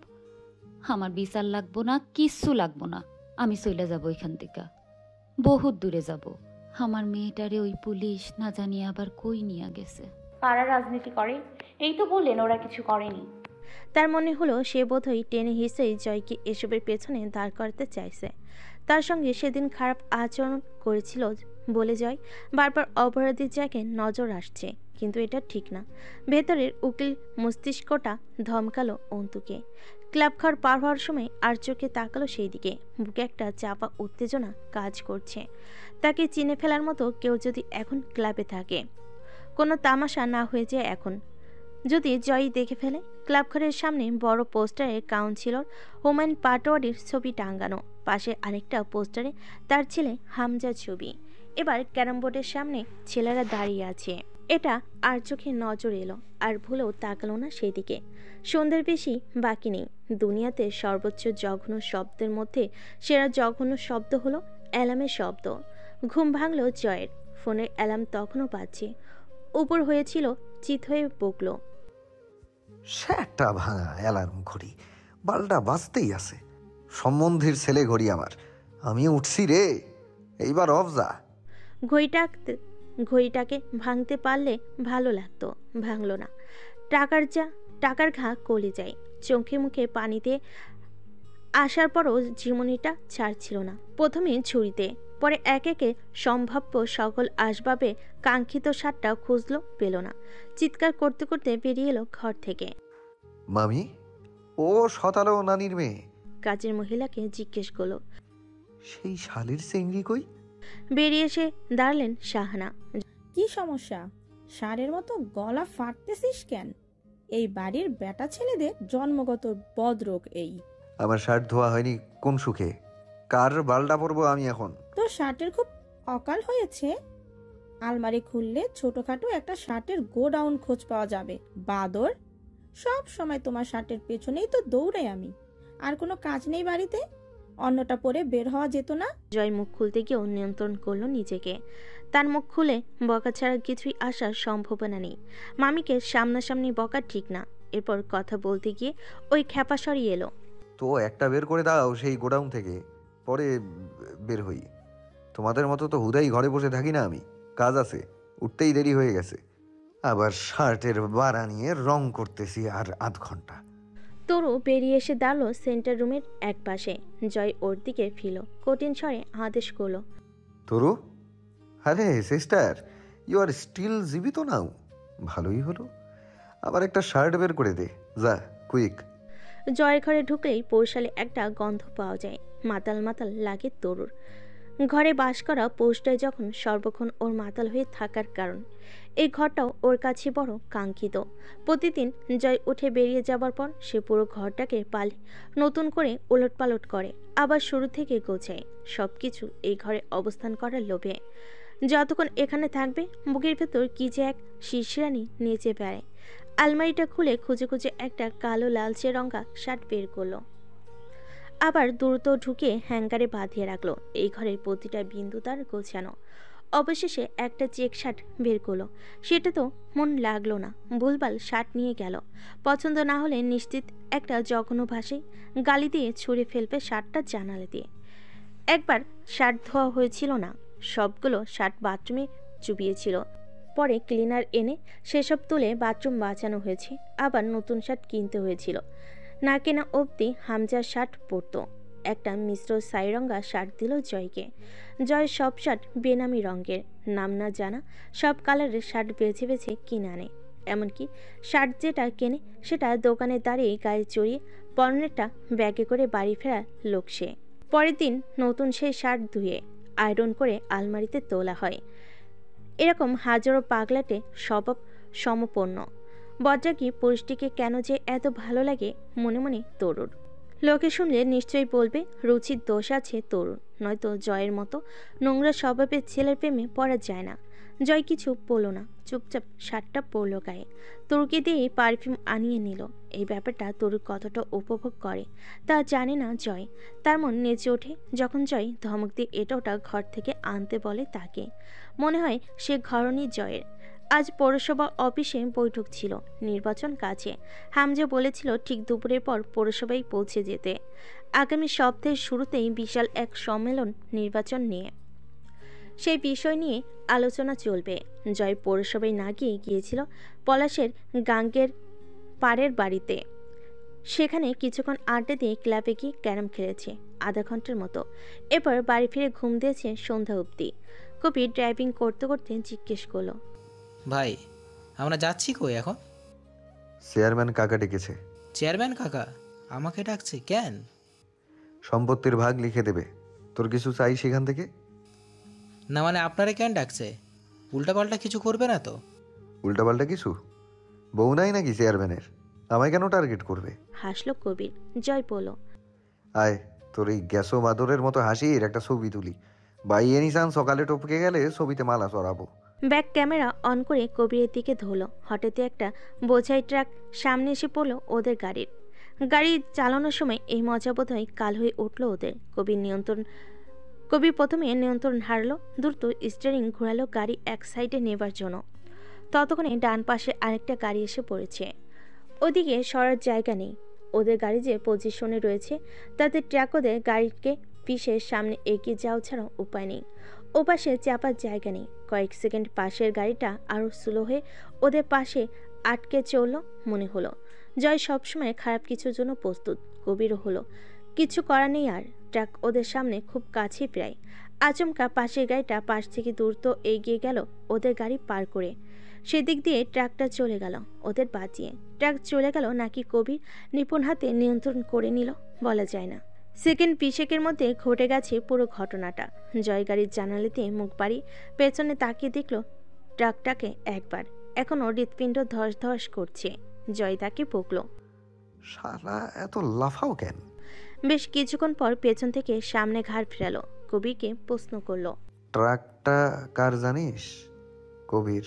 আমার বিচার লাগবো না, কিচ্ছু লাগবো না। আমি চলে যাব এখান থেকে, বহুত দূরে যাব। আমার মেয়েটারে ওই পুলিশ না জানিয়ে আবার কই নিয়ে গেছে। কারা রাজনীতি করে? এই তো বললেন ওরা কিছু করেনি। তার মনে হলো সে বোধহয় টেনে হিসেই জয়কে এসবের পেছনে দাঁড় করাতে চাইছে। তার সঙ্গে সেদিন খারাপ আচরণ করেছিল বলে জয় বারবার অপরাধীর জায়গায় নজর আসছে, কিন্তু এটা ঠিক না। ভেতরের উকিল মস্তিষ্কটা ধমকালো অন্তুকে। ক্লাব ঘর পার হওয়ার সময় আর চোখে তাকালো সেই দিকে। বুকে একটা চাপা উত্তেজনা কাজ করছে। তাকে চিনে ফেলার মতো কেউ যদি এখন ক্লাবে থাকে, কোনো তামাশা না হয়ে যায় এখন। যদি জয় দেখে ফেলে। ক্লাব ঘরের সামনে বড় পোস্টারে কাউন্সিলর হুমায়ুন পাটোয়ারির ছবি টাঙ্গানো, পাশে আরেকটা পোস্টারে তার ছেলে হামজার ছবি। এবার ক্যারাম বোর্ডের সামনে ছেলেরা দাঁড়িয়ে আছে। এটা আর চোখে নজর এলো, আর ভুলেও তাকালো না সেদিকে। সন্ধ্যের বেশি বাকি নেই। দুনিয়াতে সর্বোচ্চ জঘন্য শব্দের মধ্যে সেরা জঘন্য শব্দ হলো অ্যালার্মের শব্দ। ঘুম ভাঙল জয়ের। ফোনের অ্যালার্ম তখনও বাজছে। উপর হয়েছিল, চিত হয়ে বকল, সেটা ভাঙা অ্যালার্ম ঘড়ি, বালটা বাজতেই আছে। সম্বন্ধীর ছেলে ঘড়ি আমার, আমি উঠছি রে, এইবার অফ যা। ঘড়িটাকে ভাঙতে পারলে ভালো লাগতো, ভাঙলো না। টাকার ঘা কলে যায়। চোখে মুখে পানিতে আসার পরও ঝিমুনিটা ছাড়ছিল না। প্রথমে ঝুড়িতে, পরে এক একে সম্ভাব্য সকল আসবাবে কাঙ্ক্ষিত সারটা খুঁজলো, পেল না। চিৎকার করতে করতে বেরিয়ে এলো ঘর থেকে। মামি, ও শতালো নানির মেয়ে। কাজের মহিলাকে জিজ্ঞেস করলো, সেই শালির চেংড়ি কই? বেরিয়ে এসে দাঁড়ালেন শাহানা। কি সমস্যা? ষাঁড়ের মতো গলা ফাটতেছিস কেন? এই বাড়ির বেটা ছেলেদের জন্মগত বদরোগ এই। আমার শার্ট ধোয়া হয়নি কোন সুখে? কার বালটা পরবো আমি এখন? তোর শার্টের খুব অকাল হয়েছে। আলমারি খুললে ছোটখাটো একটা শার্টের গোডাউন খোঁজ পাওয়া যাবে। বাদর, সব সময় তোমার শার্টের পেছনেই তো দৌড়াই আমি। আর কোনো কাজ নেই বাড়িতে? অন্যটা পরে বের হওয়া যেত না? জয় মুখ খুলতে গিয়েও নিয়ন্ত্রণ করলো নিজেকে। তার মুখ খুলে বকা ছাড়া কিছুই আসার সম্ভাবনা নেই। মামিকে সামনাসামনি বকা ঠিক না। এরপর কথা বলতে গিয়ে ওই খ্যাপা সরিয়ে এলো। তো একটা বের করে দাও সেই গোডাউন থেকে, পরে বের হই। তোমাদের মতো তো হুদাই ঘরে বসে থাকি না আমি, কাজ আছে, উঠতেই দেরি হয়ে গেছে। আবার শার্টের বাড়া নিয়ে রং করতেছি আর আধ ঘন্টা। তরু বেরিয়ে এসে দাঁড়ালো সেন্টার রুমের এক পাশে। জয় ওর দিকে ফিরল, কঠিন স্বরে আদেশ করলো, তরু, আরে সিস্টার, ইউ আর স্টিল জীবিত নাও? ভালোই হলো। আবার একটা শার্ট বের করে দে, যা কুইক। জয়ের ঘরে ঢুকলেই পৌশালে একটা গন্ধ পাওয়া যায়। মাতাল মাতাল লাগে তরুর। ঘরে বাস করা পৌষটায় যখন সর্বক্ষণ ওর মাতাল হয়ে থাকার কারণ। এই ঘরটাও ওর কাছে বড় কাঙ্ক্ষিত। প্রতিদিন জয় উঠে বেরিয়ে যাবার পর সে পুরো ঘরটাকে পালে নতুন করে ওলটপালট করে, আবার শুরু থেকে গোছায়। সব কিছু এই ঘরে অবস্থান করার লোভে। যতক্ষণ এখানে থাকবে বুকের ভেতর কি যে এক শিরশিরানি নেচে বেড়ায়। আলমারিটা খুলে খুঁজে খুঁজে একটা কালো লালচে রঙা শার্ট বের করলো, আবার দ্রুত ঢুকে হ্যাঙ্গারে বাঁধিয়ে রাখলো। এই ঘরের প্রতিটা বিন্দু তার গোছানো। অবশেষে একটা চেক শার্ট বের করলো। সেটা তো মন লাগলো না, ভুলভাল শার্ট নিয়ে গেল। পছন্দ না হলে নিশ্চিত একটা জঘন্য ভাষায় গালি দিয়ে ছুঁড়ে ফেলবে শার্টটা জানালা দিয়ে। একবার শার্ট ধোয়া হয়েছিল না, সবগুলো শার্ট বাথরুমে চুবিয়েছিল। পরে ক্লিনার এনে সেসব তুলে বাথরুম বাঁচানো হয়েছে, আবার নতুন শার্ট কিনতে হয়েছিল। না কেনা অবধি হামজার শার্ট পরতো। একটা মিশ্র সাইরঙ্গা শার্ট দিল জয়কে। জয় সব শার্ট বেনামি রঙের, নাম না জানা সব কালারের শার্ট বেছে বেছে কিনে আনে। এমনকি শার্ট যেটা কেনে সেটা দোকানে দাঁড়িয়ে গায়ে চড়িয়ে পরনেরটা ব্যাগে করে বাড়ি ফেরার লোক সে। পরের দিন নতুন সেই শার্ট ধুয়ে আয়রন করে আলমারিতে তোলা হয়। এরকম হাজারো পাগলাটে স্বভাব সমপন্ন বজ্রাগী পুরুষটিকে কেন যে এত ভালো লাগে মনে মনে তরুর। লোকে শুনলে নিশ্চয়ই বলবে রুচির দোষ আছে তরুর, নয়তো জয়ের মতো নোংরা স্বভাবের ছেলের প্রেমে পড়া যায় না। জয় কিছু বলল না, চুপচাপ শার্টটা পরল গায়ে। তরুকে দিয়ে পারফিউম আনিয়ে নিল। এই ব্যাপারটা তরু কতটা উপভোগ করে তা জানে না জয়। তার মন নেচে ওঠে যখন জয় ধমক দিয়ে এটা ওটা ঘর থেকে আনতে বলে তাকে। মনে হয় সে ঘরণী জয়ের। আজ পৌরসভা অফিসে বৈঠক ছিল নির্বাচন কাজে। হামজা বলেছিল ঠিক দুপুরের পর পৌরসভায় পৌঁছে যেতে। আগামী সপ্তাহের শুরুতেই বিশাল এক সম্মেলন নির্বাচন নিয়ে, সেই বিষয় নিয়ে আলোচনা চলবে। জয় পৌরসভায় না গিয়েছিল পলাশের গাঙ্গের পাড়ের বাড়িতে। সেখানে কিছুক্ষণ আড্ডা দিয়ে ক্লাবে গিয়ে ক্যারাম খেলেছে আধা ঘন্টার মতো। এরপর বাড়ি ফিরে ঘুম দিয়েছে সন্ধ্যা অবধি। কবির ড্রাইভিং করতে করতে জিজ্ঞেস করলো, ভাই আমরা যাচ্ছি কই এখন? চেয়ারম্যান কাকা ডেকেছে। চেয়ারম্যান কাকা আমাকে ডাকছে কেন? সম্পত্তির ভাগ লিখে দেবে। তোর কিছু চাই সেখান থেকে? না মানে আপনারা কেন ডাকছে? উল্টাপাল্টা কিছু করবে না তো? উল্টাপাল্টা কিছু? বউ নাই নাকি চেয়ারম্যানের? আমায় কেন টার্গেট করবে? হাসলো কবির। জয় বলল, আয় তোর এই গ্যাসো মাদরের মতো হাসির একটা ছবি তুলি। বাই এনি চান্স সকালে টপকে গেলে ছবিতে মালা চড়াবো। ব্যাক ক্যামেরা অন করে কবিরের দিকে ধরলো। হঠাৎ একটা বোঝাই ট্রাক সামনে এসে পড়লো ওদের গাড়ির। গাড়ি চালানোর সময় এই মজা বোধ হয় কাল হয়ে উঠলো ওদের। কবির প্রথমে নিয়ন্ত্রণ হারলো, দ্রুত স্টিয়ারিং ঘোরালো গাড়ি এক সাইডে নেবার জন্য। ততক্ষণে ডান পাশে আরেকটা গাড়ি এসে পড়েছে। ওদিকে সরার জায়গা নেই। ওদের গাড়ি যে পজিশনে রয়েছে তাতে ট্রাক ওদের গাড়িকে পিষে সামনে এগিয়ে যাওয়া ছাড়া উপায় নেই। ওপাশে চাপার জায়গা নেই। কয়েক সেকেন্ড পাশের গাড়িটা আরও স্লো হয়ে ওদের পাশে আটকে চলল মনে হলো। জয় সবসময় খারাপ কিছুর জন্য প্রস্তুত, কবিরও হলো। কিছু করার নেই আর। ট্রাক ওদের সামনে খুব কাছে প্রায়। আচমকা পাশের গাড়িটা পাশ থেকে দ্রুত এগিয়ে গেল ওদের গাড়ি পার করে। সেদিক দিয়ে ট্রাকটা চলে গেল ওদের বাঁচিয়ে। ট্রাক চলে গেল নাকি কবির নিপুণ হাতে নিয়ন্ত্রণ করে নিল বলা যায় না। সেকেন্ড বিশেকের মধ্যে ঘটে গেছে পুরো ঘটনাটা। জয় গাড়ির জানালাতে মুখ বাড়িয়ে পেছনে তাকিয়ে দেখল ট্রাকটাকে একবার। এখনও হৃৎপিণ্ড ধস ধস করছে। জয় তাকে বকলো, শালা এত লাফাও কেন? বেশ কিছুক্ষণ পর পেছন থেকে সামনে ঘাড় ফেরালো। কবিরকে প্রশ্ন করলো, ট্রাকটা কার জানিস? কবির